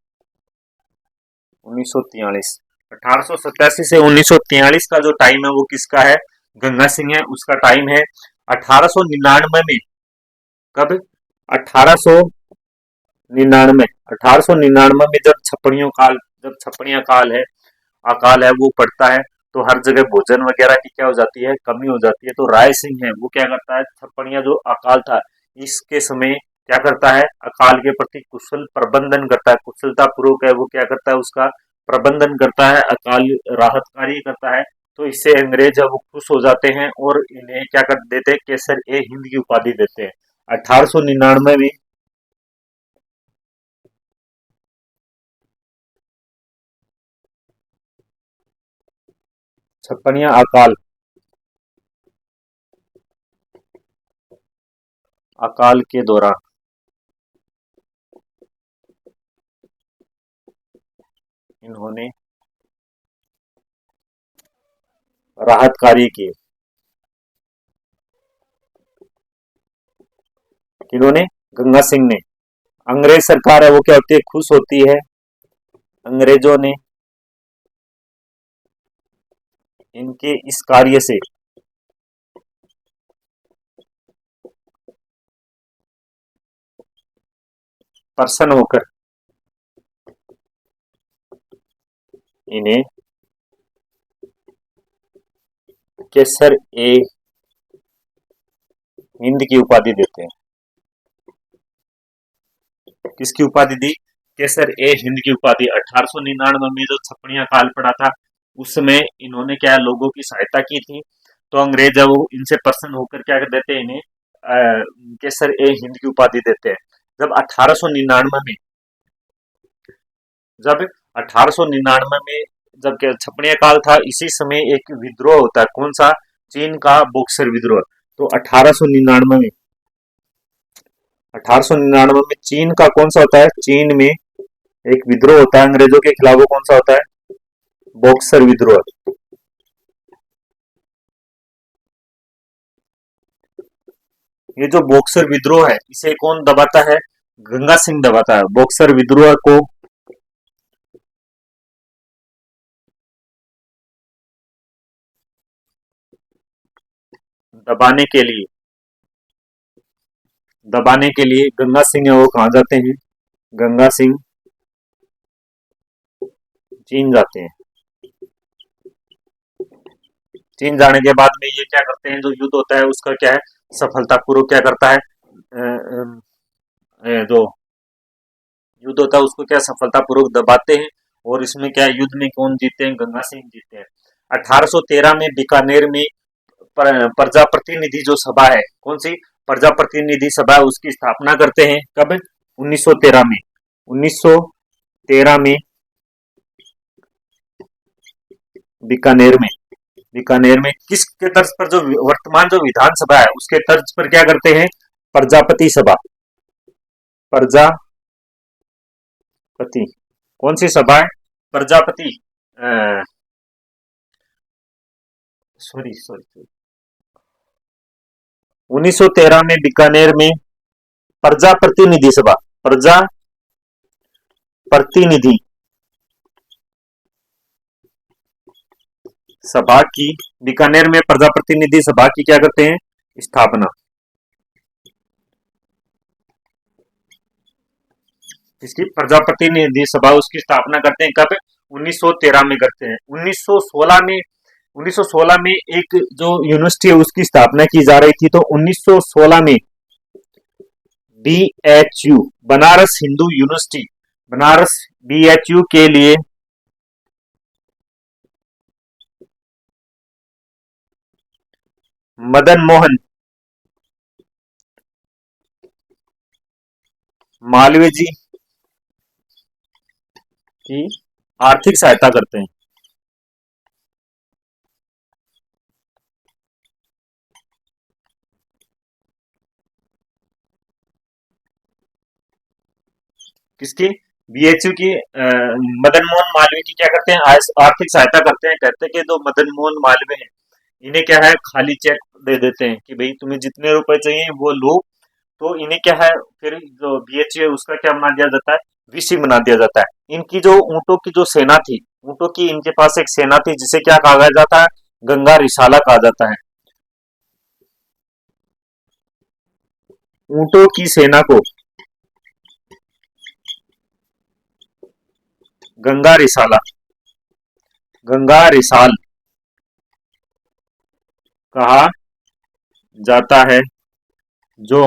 1943, 1887 से 1943 का जो टाइम है वो किसका है? गंगा सिंह है। उसका टाइम है 1899 में। कब? 1899। 1899 में जब छपड़ियों काल है, अकाल है वो पड़ता है, तो हर जगह भोजन वगैरह की क्या हो जाती है? कमी हो जाती है। तो राय सिंह है वो क्या करता है? छपड़िया जो अकाल था इसके समय क्या करता है? अकाल के प्रति कुशल प्रबंधन करता है, कुशलता पूर्वक है वो क्या करता है? उसका प्रबंधन करता है, अकाल राहत कार्य करता है। तो इससे अंग्रेज है वो खुश हो जाते हैं और इन्हें क्या कर देते हैं? केसर ए हिंद की उपाधि देते हैं 1899 में। छप्पनिया अकाल, अकाल के दौरान इन्होंने राहत कार्य किए। किन्होंने? गंगा सिंह ने। अंग्रेज सरकार है वो क्या होती है? खुश होती है। अंग्रेजों ने इनके इस कार्य से प्रसन्न होकर इन्हें केसर ए हिंद की उपाधि देते हैं। किसकी उपाधि दी? केसर ए हिंद की उपाधि। 1899 में जो छपड़िया काल पड़ा था उस समय इन्होंने क्या लोगों की सहायता की थी, तो अंग्रेज है वो इनसे प्रसन्न होकर क्या कर देते हैं? इन्हें केसर ए हिंद की उपाधि देते हैं। जब 1899 में जब 1899 में जब छपड़िया काल था, इसी समय एक विद्रोह होता है। कौन सा? चीन का बॉक्सर विद्रोह। तो 1899 में 1899 में चीन का कौन सा होता है? चीन में एक विद्रोह होता है अंग्रेजों के खिलाफ। वो कौन सा होता है? बॉक्सर विद्रोह। ये जो बॉक्सर विद्रोह है इसे कौन दबाता है? गंगा सिंह दबाता है। बॉक्सर विद्रोह को दबाने के लिए गंगा सिंह है वो कहाँ जाते हैं? गंगा सिंह चीन जाते हैं। चीन जाने के बाद में ये क्या करते हैं? जो युद्ध होता है उसका क्या है? सफलतापूर्वक क्या करता है? जो युद्ध होता है उसको क्या सफलतापूर्वक दबाते हैं। और इसमें क्या युद्ध में कौन जीतते हैं? गंगा सिंह जीतते हैं। 1813 में बीकानेर में प्रजा प्रतिनिधि जो सभा है, कौन सी? प्रजा प्रतिनिधि सभा है, उसकी स्थापना करते हैं। कब? 1913 में। 1913 में बीकानेर में किसके तर्ज पर? जो वर्तमान जो विधानसभा है उसके तर्ज पर क्या करते हैं? प्रजापति सभा, प्रजापति पति, कौन सी सभा है? प्रजापति, सॉरी सॉरी, 1913 में बीकानेर में प्रजा प्रतिनिधि सभा, प्रजा प्रतिनिधि सभा की, बीकानेर में प्रजा प्रतिनिधि सभा की क्या करते हैं? स्थापना। इसकी प्रजा प्रतिनिधि सभा उसकी स्थापना करते हैं कब? 1913 में करते हैं। 1916 में एक जो यूनिवर्सिटी है उसकी स्थापना की जा रही थी, तो 1916 में BHU, Banaras Hindu university, Banaras BHU के लिए मदन मोहन मालवीय जी की आर्थिक सहायता करते हैं। किसकी? BHU की, मदन मोहन मालवीय की क्या करते हैं? आर्थिक सहायता करते हैं। कहते हैं कि जो मदन मोहन मालवीय है इन्हें क्या है, खाली चेक दे देते हैं कि भाई तुम्हें जितने रुपए चाहिए वो लो। तो इन्हें क्या है, फिर जो BHU है उसका क्या बना दिया जाता है? VC बना दिया जाता है। इनकी जो ऊंटों की जो सेना थी, ऊंटों की इनके पास एक सेना थी जिसे क्या कहा जाता है? गंगा रिसाला कहा जाता है। ऊंटों की सेना को गंगा रिसाला, गंगा रिसाल कहा जाता है। जो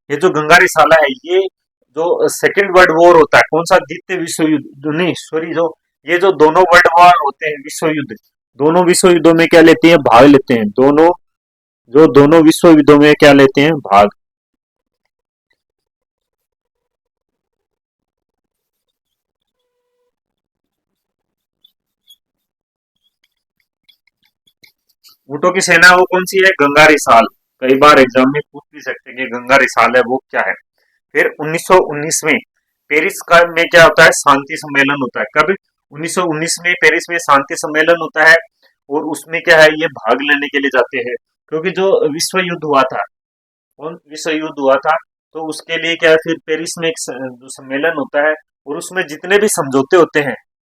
ये जो गंगा रिसाला है, ये जो सेकेंड वर्ल्ड वॉर होता है, कौन सा? द्वितीय विश्व युद्ध नहीं, सॉरी, जो ये जो दोनों वर्ल्ड वॉर होते हैं, विश्व युद्ध, दोनों विश्व युद्धों में क्या लेते हैं? भाग लेते हैं। दोनों विश्व युद्धों में क्या लेते हैं? भाग। ऊंटों की सेना वो कौन सी है? गंगा रिसाल। कई बार एग्जाम में पूछ भी सकते हैं कि गंगा रिसाल है वो क्या है। फिर 1919 में पेरिस का में क्या होता है? शांति सम्मेलन होता है। कब? 1919 में पेरिस में शांति सम्मेलन होता है। और उसमें क्या है, ये भाग लेने के लिए जाते हैं, क्योंकि जो विश्व युद्ध हुआ था, कौन विश्व युद्ध हुआ था, तो उसके लिए क्या है, फिर पेरिस में एक जो सम्मेलन होता है, और उसमें जितने भी समझौते होते हैं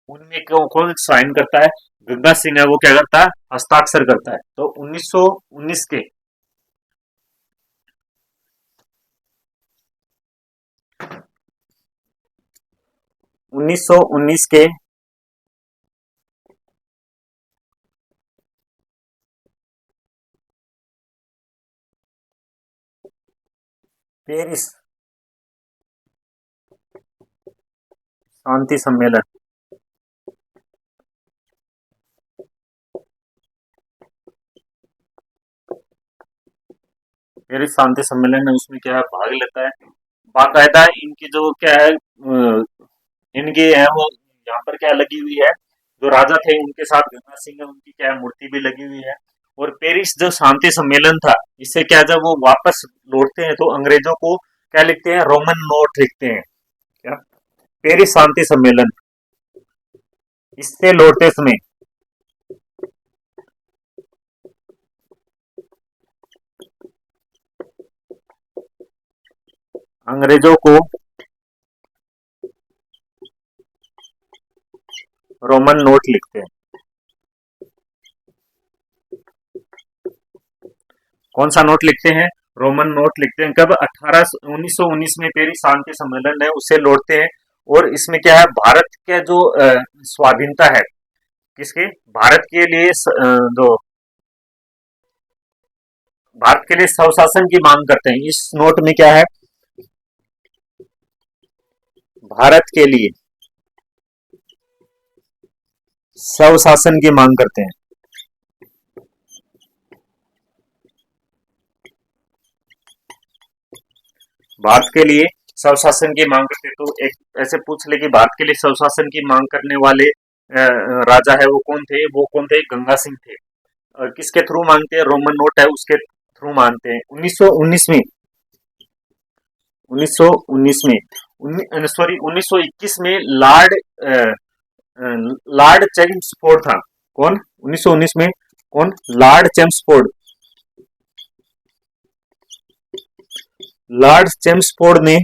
उनमें कौन साइन करता है? गंगा सिंह है वो क्या करता है? हस्ताक्षर करता है। तो 1919 के 1919 के पेरिस शांति सम्मेलन, पेरिस शांति सम्मेलन है, उसमें क्या है, भाग लेता है। बाकायदा इनकी जो क्या है, इनकी है वो यहाँ पर क्या लगी हुई है, जो राजा थे उनके साथ गंगा सिंह है उनकी क्या है, मूर्ति भी लगी हुई है। और पेरिस जो शांति सम्मेलन था, इससे क्या, जब वो वापस लौटते हैं तो अंग्रेजों को क्या लिखते हैं? रोमन नोट लिखते हैं। क्या? पेरिस शांति सम्मेलन, इससे लौटते समय अंग्रेजों को रोमन नोट लिखते हैं। कौन सा नोट लिखते हैं? रोमन नोट लिखते हैं। कब? 1919 में पेरिस शांति सम्मेलन है उससे लौटते हैं। और इसमें क्या है, भारत के जो स्वाधीनता है, किसके? भारत के लिए जो भारत के लिए स्वशासन की मांग करते हैं। इस नोट में क्या है? भारत के लिए स्वशासन की मांग करते हैं। भारत के लिए स्वशासन की मांग करते, तो एक ऐसे पूछ ले कि भारत के लिए स्वशासन की मांग करने वाले राजा है वो कौन थे? वो कौन थे? गंगा सिंह थे। और किसके थ्रू मांगते हैं? रोमन नोट है उसके थ्रू मांगते हैं। 1919 में 1919 में, सॉरी 1921 में लॉर्ड लॉर्ड चेम्सफोर्ड था। कौन? 1919 में कौन? Lord Chelmsford. लॉर्ड चेम्सफोर्ड ने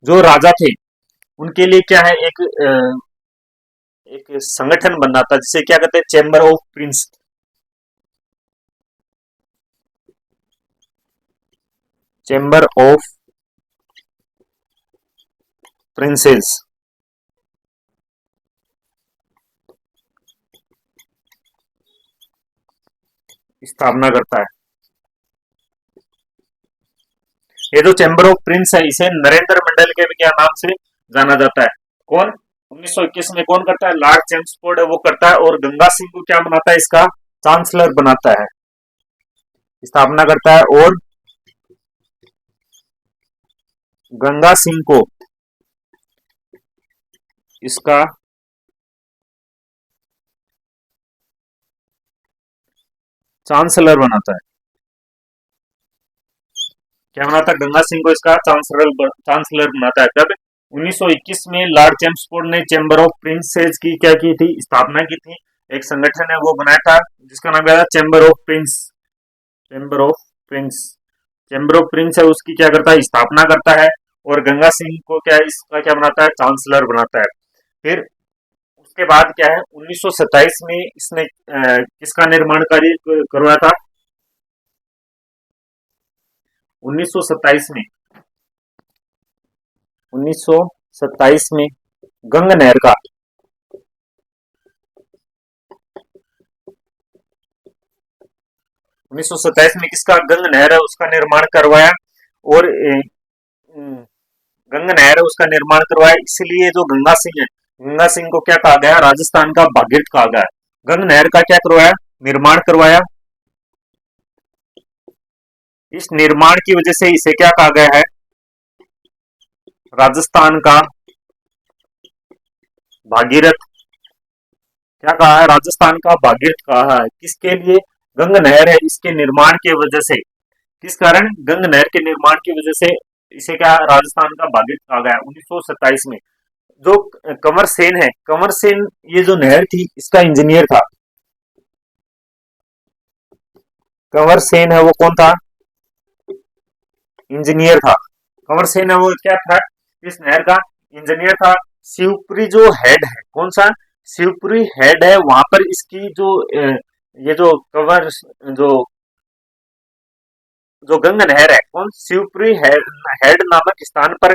जो राजा थे उनके लिए क्या है, एक संगठन बना था जिसे क्या कहते हैं, chamber of Prince. Chamber of princess स्थापना करता है। ये जो चैम्बर ऑफ प्रिंस है इसे नरेंद्र मंडल के भी क्या नाम से जाना जाता है। कौन? 1921 में कौन करता है? लॉर्ड चेम्सफोर्ड है वो करता है, और गंगा सिंह को क्या बनाता है? इसका चांसलर बनाता है, स्थापना करता है, और गंगा सिंह को इसका चांसलर बनाता है। क्या बनाता है? गंगा सिंह को इसका चांसलर बनाता है। कब? 1921 में लॉर्ड चेम्सफोर्ड ने चैम्बर ऑफ प्रिंसेस की क्या की थी? स्थापना की थी। एक संगठन है वो बनाया था जिसका नाम क्या था? Chamber of Prince. Chamber of Prince. Chamber of Prince है उसकी क्या करता है? स्थापना करता है, और गंगा सिंह को क्या इसका क्या बनाता है? चांसलर बनाता है। फिर उसके बाद क्या है, 1927 में इसने किसका निर्माण कार्य करवाया था? 1927 में 1927 में गंग नहर का 1927 में किसका? गंग नहर है उसका निर्माण करवाया, और गंग नहर है उसका निर्माण करवाया। इसलिए जो गंगा सिंह है, गंगा सिंह को क्या कहा गया? राजस्थान का भागीरथ कहा गया। गंग नहर का क्या करवाया? निर्माण करवाया। इस निर्माण की वजह से इसे क्या कहा गया है? राजस्थान का भागीरथ। क्या कहा है? राजस्थान का भागीरथ कहा है। किसके लिए? गंग नहर है इसके निर्माण की वजह से। किस कारण? गंग नहर के निर्माण की वजह से इसे क्या राजस्थान का भागीरथ कहा गया 1927 में। जो कंवर सेन है, कंवर सेन ये जो नहर थी इसका इंजीनियर था। कंवर सेन है वो कौन था? इंजीनियर था। कंवर सेन है वो क्या था? इस नहर का इंजीनियर था। शिवपुरी जो हेड है, कौन सा? शिवपुरी हेड है, वहां पर इसकी जो ये जो कंवर जो जो गंग नहर है, कौन? शिवपुरी हेड नामक स्थान पर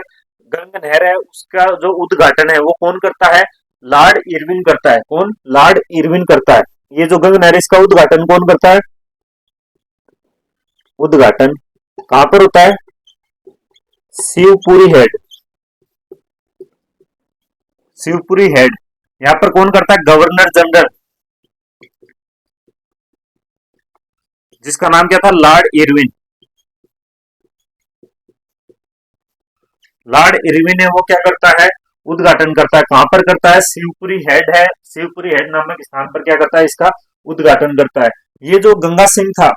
गंग नहर है उसका जो उद्घाटन है वो कौन करता है? लॉर्ड इरविन करता है। कौन? लॉर्ड इरविन करता है। ये जो गंग नहर है इसका उद्घाटन कौन करता है? उद्घाटन कहां पर होता है? शिवपुरी हेड। शिवपुरी हेड यहाँ पर कौन करता है? गवर्नर जनरल, जिसका नाम क्या था? Lord Irwin. लॉर्ड इरविन है वो क्या करता है? उद्घाटन करता है। कहां पर करता है? शिवपुरी हेड है, शिवपुरी हेड नामक स्थान पर क्या करता है? इसका उद्घाटन करता है। ये जो गंगा सिंह था,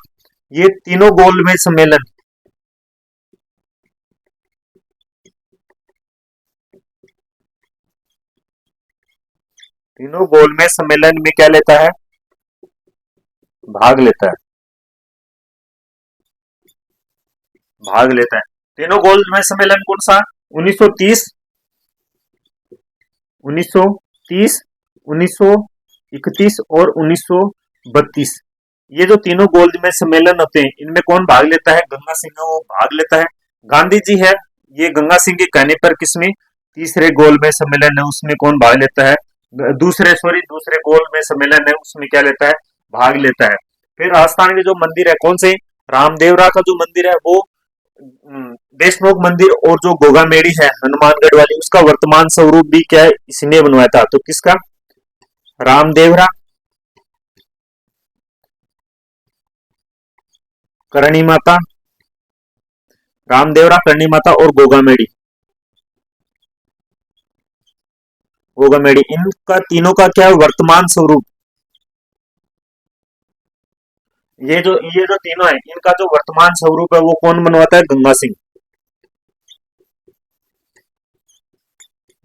ये तीनों गोलमेज सम्मेलन, तीनों गोलमेज सम्मेलन में क्या लेता है? भाग लेता है। भाग लेता है। तीनों गोलमेज सम्मेलन कौन सा? 1930, 1930, 1931 और 1932। ये जो तीनों गोलमेज सम्मेलन होते हैं इनमें कौन भाग लेता है? गंगा सिंह वो भाग लेता है। गांधी जी है, ये गंगा सिंह के कहने पर किसमें? तीसरे गोलमेज सम्मेलन है उसमें कौन भाग लेता है? दूसरे गोलमेज सम्मेलन है उसमें क्या लेता है? भाग लेता है। फिर राजस्थान के जो मंदिर है कौन से? रामदेवरा का जो मंदिर है वो देशमुख मंदिर, और जो गोगामेड़ी है हनुमानगढ़ वाली उसका वर्तमान स्वरूप भी क्या है? इसने बनवाया था। तो किसका? रामदेवरा, करणी माता, रामदेवरा, करणी माता और गोगामेड़ी। गोगामेड़ी इनका तीनों का क्या है? वर्तमान स्वरूप। ये जो तीनों है इनका जो वर्तमान स्वरूप है वो कौन बनवाता है? गंगा सिंह।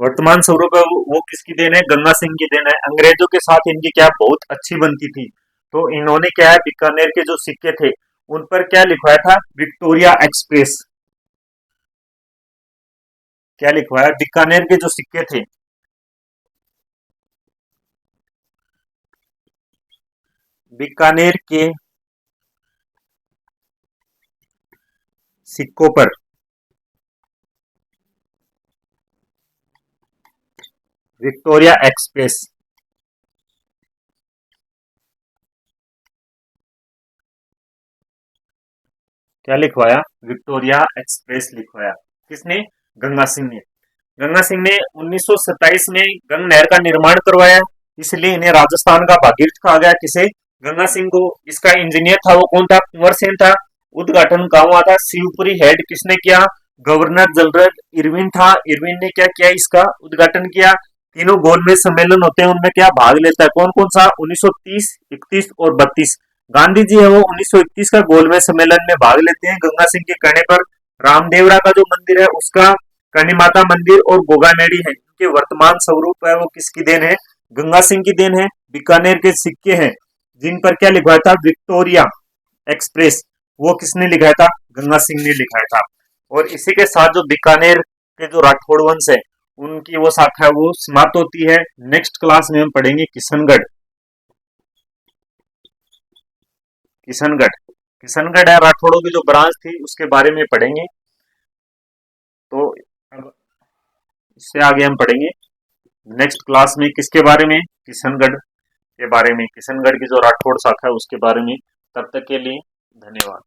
वर्तमान स्वरूप है वो किसकी देन है? गंगा सिंह की देन है। अंग्रेजों के साथ इनकी क्या बहुत अच्छी बनती थी, तो इन्होंने क्या है बीकानेर के जो सिक्के थे उन पर क्या लिखवाया था? Victoria express. क्या लिखवाया? बीकानेर के जो सिक्के थे, बीकानेर के सिक्कों पर विक्टोरिया एक्सप्रेस। क्या लिखवाया? विक्टोरिया एक्सप्रेस लिखवाया। किसने? गंगा सिंह ने। गंगा सिंह ने 1927 में गंग नहर का निर्माण करवाया, इसलिए इन्हें राजस्थान का भागीरथ कहा गया। किसे? गंगा सिंह को। इसका इंजीनियर था वो कौन था? कुंवर सेन था। उद्घाटन कहाँ हुआ था? शिवपुरी हेड किसने किया? गवर्नर जनरल इरविन था। इरविन ने क्या किया? इसका उद्घाटन किया। तीनों गोलमेज सम्मेलन होते हैं उनमें क्या भाग लेता है? कौन कौन सा? 1930, 31 और 32। गांधी जी है वो 1931 का गोलमेज सम्मेलन में भाग लेते हैं। गंगा सिंह के कहने पर रामदेवरा का जो मंदिर है उसका, करणी माता मंदिर और गोगामेड़ी है, इनके वर्तमान स्वरूप है वो किसकी देन है? गंगा सिंह की देन है। बीकानेर के सिक्के हैं जिन पर क्या लिखवाया था? विक्टोरिया एक्सप्रेस, वो किसने लिखाया था? गंगा सिंह ने लिखाया था। और इसी के साथ जो बीकानेर के जो राठौड़ वंश है उनकी वो शाखा है वो समाप्त होती है। नेक्स्ट क्लास में हम पढ़ेंगे किशनगढ़। किशनगढ़, किशनगढ़ है राठौड़ों की जो ब्रांच थी उसके बारे में पढ़ेंगे। तो अब इससे आगे हम पढ़ेंगे नेक्स्ट क्लास में किसके बारे में? किशनगढ़ के बारे में, किशनगढ़ की जो राठौड़ शाखा है उसके बारे में। तब तक के लिए धन्यवाद।